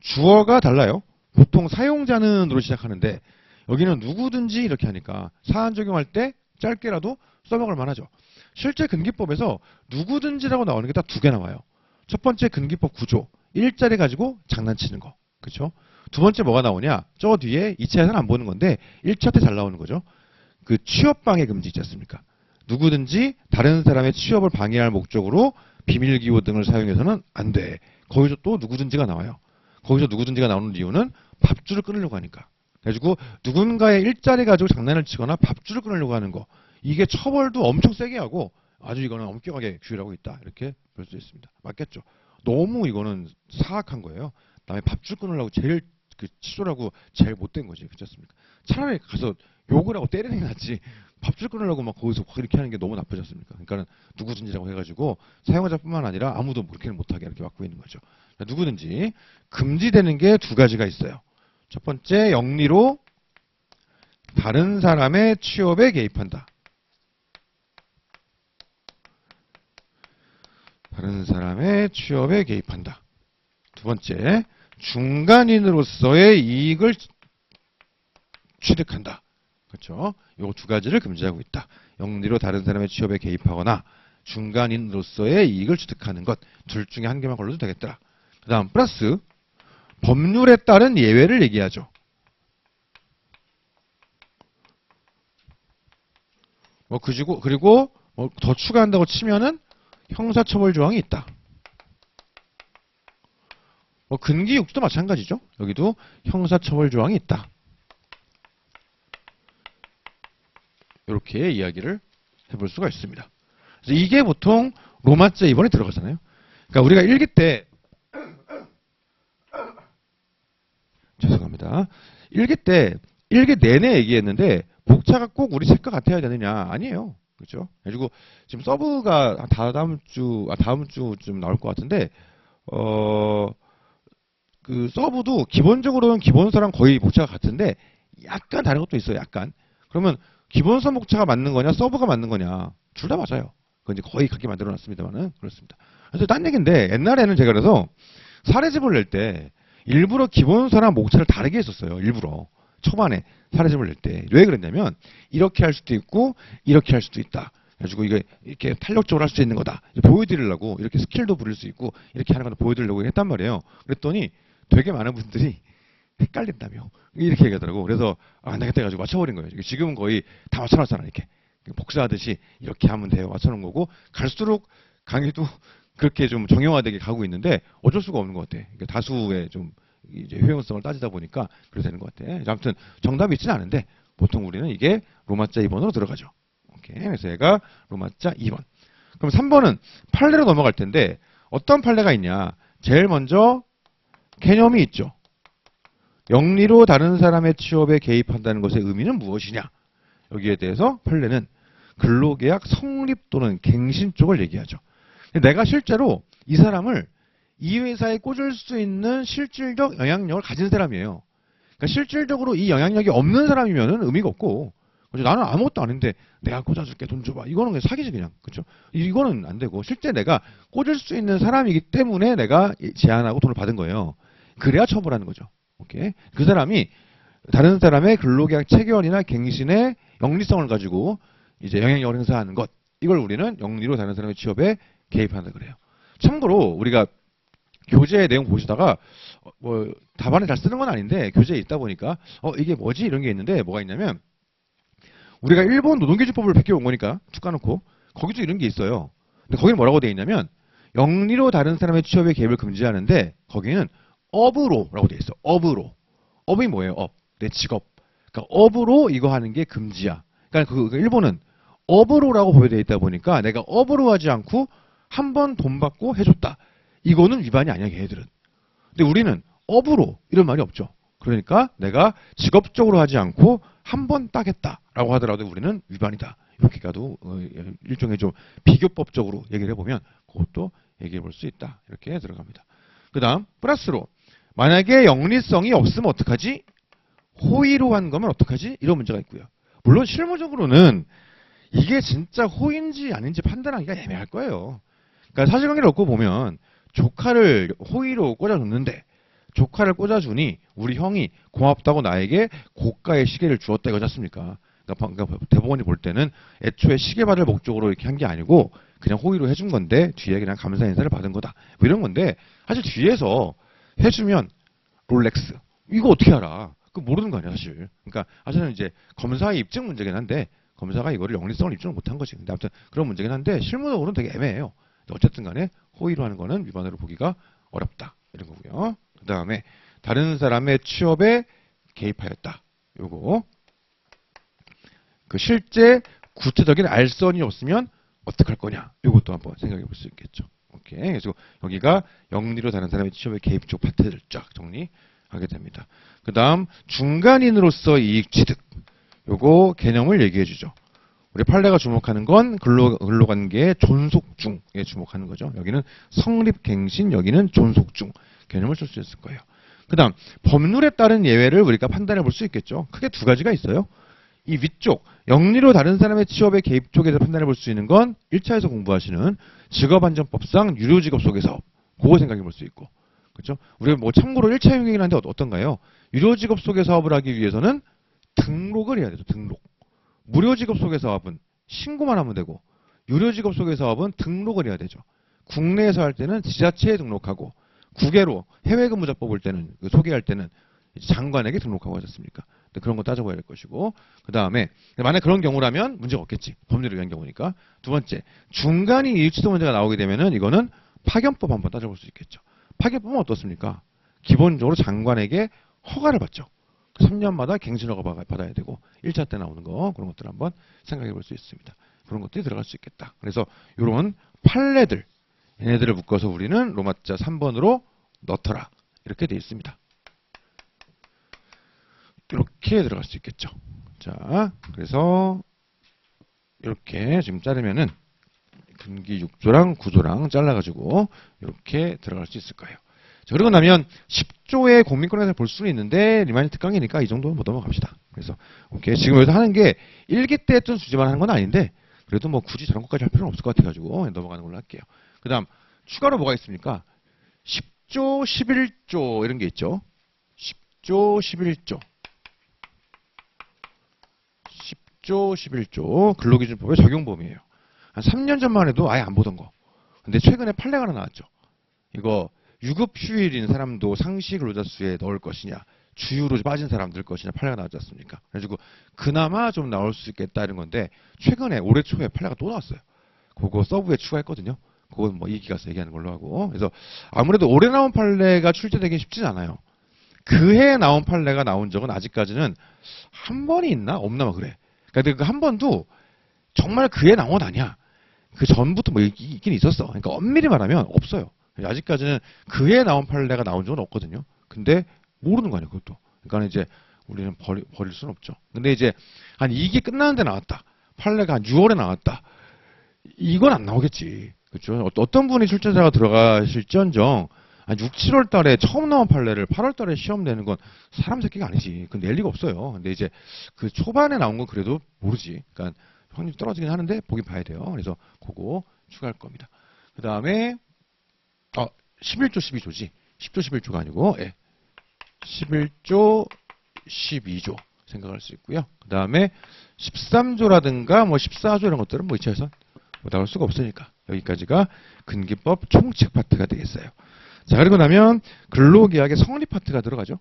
주어가 달라요. 보통 사용자는으로 시작하는데 여기는 누구든지 이렇게 하니까 사안 적용할 때 짧게라도 써먹을 만하죠. 실제 근기법에서 누구든지라고 나오는 게 딱 두 개 나와요. 첫 번째 근기법 구조, 일자리 가지고 장난치는 거. 그렇죠? 두 번째 뭐가 나오냐? 저 뒤에 2차에서는 안 보는 건데 1차 때 잘 나오는 거죠. 그 취업방해 금지 있지 않습니까? 누구든지 다른 사람의 취업을 방해할 목적으로 비밀기호 등을 사용해서는 안 돼. 거기서 또 누구든지가 나와요. 거기서 누구든지가 나오는 이유는 밥줄을 끊으려고 하니까. 그래가지고 누군가의 일자리 가지고 장난을 치거나 밥줄을 끊으려고 하는 거. 이게 처벌도 엄청 세게 하고 아주 이거는 엄격하게 규율하고 있다. 이렇게 볼 수 있습니다. 맞겠죠? 너무 이거는 사악한 거예요. 남의 밥줄 끊으려고 제일 치졸하고 제일 못된 거지. 그렇지 않습니까? 차라리 가서 욕을 하고 때리는 게 낫지. 밥줄 끊으려고 막 거기서 그렇게 하는 게 너무 나쁘지 않습니까? 그러니까 누구든지라고 해가지고 사용자뿐만 아니라 아무도 그렇게는 못하게 이렇게 막고 있는 거죠. 누구든지 금지되는 게 두 가지가 있어요. 첫 번째, 영리로 다른 사람의 취업에 개입한다. 다른 사람의 취업에 개입한다. 두 번째, 중간인으로서의 이익을 취득한다. 그렇죠? 요 두 가지를 금지하고 있다. 영리로 다른 사람의 취업에 개입하거나 중간인으로서의 이익을 취득하는 것. 둘 중에 한 개만 걸러도 되겠더라. 그 다음 플러스 법률에 따른 예외를 얘기하죠. 그리고 더 추가한다고 치면은 형사처벌 조항이 있다. 근기 육지도 마찬가지죠. 여기도 형사처벌 조항이 있다. 이렇게 이야기를 해볼 수가 있습니다. 그래서 이게 보통 로마자 2번에 들어가잖아요. 그러니까 우리가 일기 때 죄송합니다. 일기 내내 얘기했는데 목차가 꼭 우리 책과 같아야 되느냐? 아니에요. 그렇죠? 그리고 지금 서브가 다음 주쯤 나올 것 같은데 그 서브도 기본적으로는 기본서랑 거의 목차가 같은데 약간 다른 것도 있어요. 약간. 그러면 기본서 목차가 맞는 거냐, 서브가 맞는 거냐? 둘 다 맞아요. 그건 이제 거의 같게 만들어놨습니다만은 그렇습니다. 그래서 딴 얘기인데 옛날에는 제가 그래서 사례집을 낼 때 일부러 기본서랑 목차를 다르게 했었어요. 일부러 초반에 사례집을 낼 때 왜 그랬냐면 이렇게 할 수도 있고 이렇게 할 수도 있다. 그래가지고 이게 이렇게 탄력적으로 할 수 있는 거다. 보여드리려고 이렇게 스킬도 부릴 수 있고 이렇게 하는 것도 보여드리려고 했단 말이에요. 그랬더니 되게 많은 분들이 헷갈린다며 이렇게 얘기하더라고. 그래서 안 되겠다 해가지고 맞춰버린 거예요. 지금은 거의 다 맞춰놨잖아. 이렇게 복사하듯이 이렇게 하면 돼요. 맞춰놓은 거고 갈수록 강의도 그렇게 좀 정형화되게 가고 있는데 어쩔 수가 없는 것 같아. 그러니까 다수의 좀 이제 효용성을 따지다 보니까 그렇게 되는 것 같아. 아무튼 정답이 있지는 않은데 보통 우리는 이게 로마자 2번으로 들어가죠. 오케이. 그래서 얘가 로마자 2번. 그럼 3번은 판례로 넘어갈 텐데 어떤 판례가 있냐? 제일 먼저 개념이 있죠. 영리로 다른 사람의 취업에 개입한다는 것의 의미는 무엇이냐? 여기에 대해서 판례는 근로계약 성립 또는 갱신 쪽을 얘기하죠. 내가 실제로 이 사람을 이 회사에 꽂을 수 있는 실질적 영향력을 가진 사람이에요. 그러니까 실질적으로 이 영향력이 없는 사람이면 의미가 없고, 그렇죠? 나는 아무것도 아닌데 내가 꽂아줄게 돈 줘봐. 이거는 그냥 사기지 그냥. 그렇죠? 이거는 안 되고 실제 내가 꽂을 수 있는 사람이기 때문에 내가 제안하고 돈을 받은 거예요. 그래야 처벌하는 거죠. 오케이? 그 사람이 다른 사람의 근로계약 체결이나 갱신의 영리성을 가지고 이제 영향력을 행사하는 것. 이걸 우리는 영리로 다른 사람의 취업에 개입한다 그래요. 참고로 우리가 교재 내용 보시다가 뭐 답안에 잘 쓰는 건 아닌데 교재에 있다 보니까 이게 뭐지 이런 게 있는데 뭐가 있냐면 우리가 일본 노동기준법을 베껴온 거니까 툭 까놓고 거기도 이런 게 있어요. 근데 거기는 뭐라고 돼 있냐면 영리로 다른 사람의 취업에 개입을 금지하는데 거기는 업으로라고 돼 있어. 업으로. 업이 뭐예요? 업. 내 직업. 그러니까 업으로 이거 하는 게 금지야. 그러니까 그 일본은 업으로라고 법에 돼 있다 보니까 내가 업으로 하지 않고 한 번 돈 받고 해줬다. 이거는 위반이 아니야, 걔네들은. 근데 우리는 업으로 이런 말이 없죠. 그러니까 내가 직업적으로 하지 않고 한 번 딱 했다라고 하더라도 우리는 위반이다. 이렇게 가도 일종의 좀 비교법적으로 얘기를 해보면 그것도 얘기해 볼 수 있다. 이렇게 들어갑니다. 그 다음 플러스로 만약에 영리성이 없으면 어떡하지? 호의로 한 거면 어떡하지? 이런 문제가 있고요. 물론 실무적으로는 이게 진짜 호의인지 아닌지 판단하기가 애매할 거예요. 그러니까 사실관계를 놓고 보면 조카를 호의로 꽂아줬는데 조카를 꽂아주니 우리 형이 고맙다고 나에게 고가의 시계를 주었다 이거지 않습니까? 그러니까 대법원이 볼 때는 애초에 시계 받을 목적으로 이렇게 한 게 아니고 그냥 호의로 해준 건데 뒤에 그냥 감사 인사를 받은 거다. 뭐 이런 건데 사실 뒤에서 해주면 롤렉스 이거 어떻게 알아? 그거 모르는 거 아니야 사실. 그러니까 사실은 이제 검사의 입증 문제긴 한데 검사가 이거를 영리성을 입증을 못한 거지. 근데 아무튼 그런 문제긴 한데 실무적으로는 되게 애매해요. 어쨌든 간에 호의로 하는 거는 위반으로 보기가 어렵다. 이런 거고요. 그 다음에 다른 사람의 취업에 개입하였다. 요거 그 실제 구체적인 알선이 없으면 어떡할 거냐. 요것도 한번 생각해 볼 수 있겠죠. 오케이. 그래서 여기가 영리로 다른 사람의 취업에 개입 쪽 파트를 쫙 정리하게 됩니다. 그 다음 중간인으로서 이익 취득. 요거 개념을 얘기해 주죠. 우리 판례가 주목하는 건 근로관계의 존속중에 주목하는 거죠. 여기는 성립갱신, 여기는 존속중 개념을 쓸 수 있을 거예요. 그 다음 법률에 따른 예외를 우리가 판단해 볼 수 있겠죠. 크게 두 가지가 있어요. 이 위쪽 영리로 다른 사람의 취업에 개입 쪽에서 판단해 볼 수 있는 건 1차에서 공부하시는 직업안전법상 유료직업 속에서 그거 생각해 볼 수 있고, 그렇죠? 우리가 뭐 참고로 1차 용역이긴 한데 어떤가요? 유료직업 속의 사업을 하기 위해서는 등록을 해야 되죠. 등록. 무료직업 속의 사업은 신고만 하면 되고, 유료직업 속의 사업은 등록을 해야 되죠. 국내에서 할 때는 지자체에 등록하고, 국외로 해외 근무자 뽑을 때는, 소개할 때는 장관에게 등록하고 하셨습니까? 그런 거 따져봐야 될 것이고, 그 다음에 만약 그런 경우라면 문제가 없겠지. 법률에 의한 경우니까. 두 번째, 중간이 일치도 문제가 나오게 되면은 이거는 파견법 한번 따져볼 수 있겠죠. 파견법은 어떻습니까? 기본적으로 장관에게 허가를 받죠. 3년마다 갱신 허가 받아야 되고 1차 때 나오는 거, 그런 것들 한번 생각해 볼 수 있습니다. 그런 것들이 들어갈 수 있겠다. 그래서 이런 판례들, 얘네들을 묶어서 우리는 로마자 3번으로 넣더라. 이렇게 되어 있습니다. 이렇게 들어갈 수 있겠죠. 자, 그래서 이렇게 지금 자르면은 분기 6조랑 9조랑 잘라가지고 이렇게 들어갈 수 있을 거예요. 자, 그러고 나면 10조의 공민권에서 볼 수는 있는데 리마인드 특강이니까 이 정도는 못 넘어갑시다. 그래서 오케이. 지금 여기서 하는 게 1기 때 했던 주제만 하는 건 아닌데 그래도 뭐 굳이 저런 것까지 할 필요는 없을 것 같아가지고 넘어가는 걸로 할게요. 그 다음 추가로 뭐가 있습니까? 10조, 11조 이런 게 있죠. 10조, 11조. 10조, 11조 근로기준법의 적용 범위예요. 한 3년 전만 해도 아예 안 보던 거. 근데 최근에 판례가 하나 나왔죠. 이거 유급 휴일인 사람도 상시 근로자 수에 넣을 것이냐, 주유로 빠진 사람들 것이냐 판례가 나왔지 않습니까? 그래가지고 그나마 좀 나올 수 있겠다 이런 건데 최근에 올해 초에 판례가 또 나왔어요. 그거 서브에 추가했거든요. 그건 뭐 이기 가서 얘기하는 걸로 하고. 그래서 아무래도 올해 나온 판례가 출제되기 쉽진 않아요. 그해 나온 판례가 나온 적은 아직까지는 한 번이 있나? 없나 막 그래. 근데 그 한 번도 정말 그해 나온 건 아니야. 그 전부터 뭐 있긴 있었어. 그러니까 엄밀히 말하면 없어요. 아직까지는 그해 나온 판례가 나온 적은 없거든요. 근데 모르는 거 아니에요, 그것도. 그러니까 이제 우리는 버릴 수는 없죠. 근데 이제 한 2기 끝나는데 나왔다. 판례가 한 6월에 나왔다. 이건 안 나오겠지. 그렇죠? 어떤 분이 출제자가 들어가실지언정 한 6, 7월 달에 처음 나온 판례를 8월 달에 시험 내는 건 사람 새끼가 아니지. 그건 낼 리가 없어요. 근데 이제 그 초반에 나온 건 그래도 모르지. 그러니까 확률이 떨어지긴 하는데 보긴 봐야 돼요. 그래서 그거 추가할 겁니다. 그 다음에 11조 12조지. 10조 11조가 아니고 11조 12조 생각할 수 있고요. 그 다음에 13조라든가 뭐 14조 이런 것들은 뭐 2차에서 뭐 나올 수가 없으니까 여기까지가 근기법 총칙 파트가 되겠어요. 자, 그리고 나면 근로계약의 성립 파트가 들어가죠.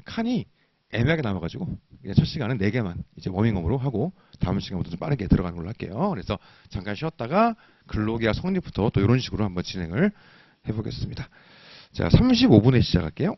칸이 애매하게 남아가지고 첫 시간은 4개만 이제 워밍업으로 하고 다음 시간부터 좀 빠르게 들어가는 걸로 할게요. 그래서 잠깐 쉬었다가 근로계약 성립부터 또 이런 식으로 한번 진행을 해보겠습니다. 자, 35분에 시작할게요.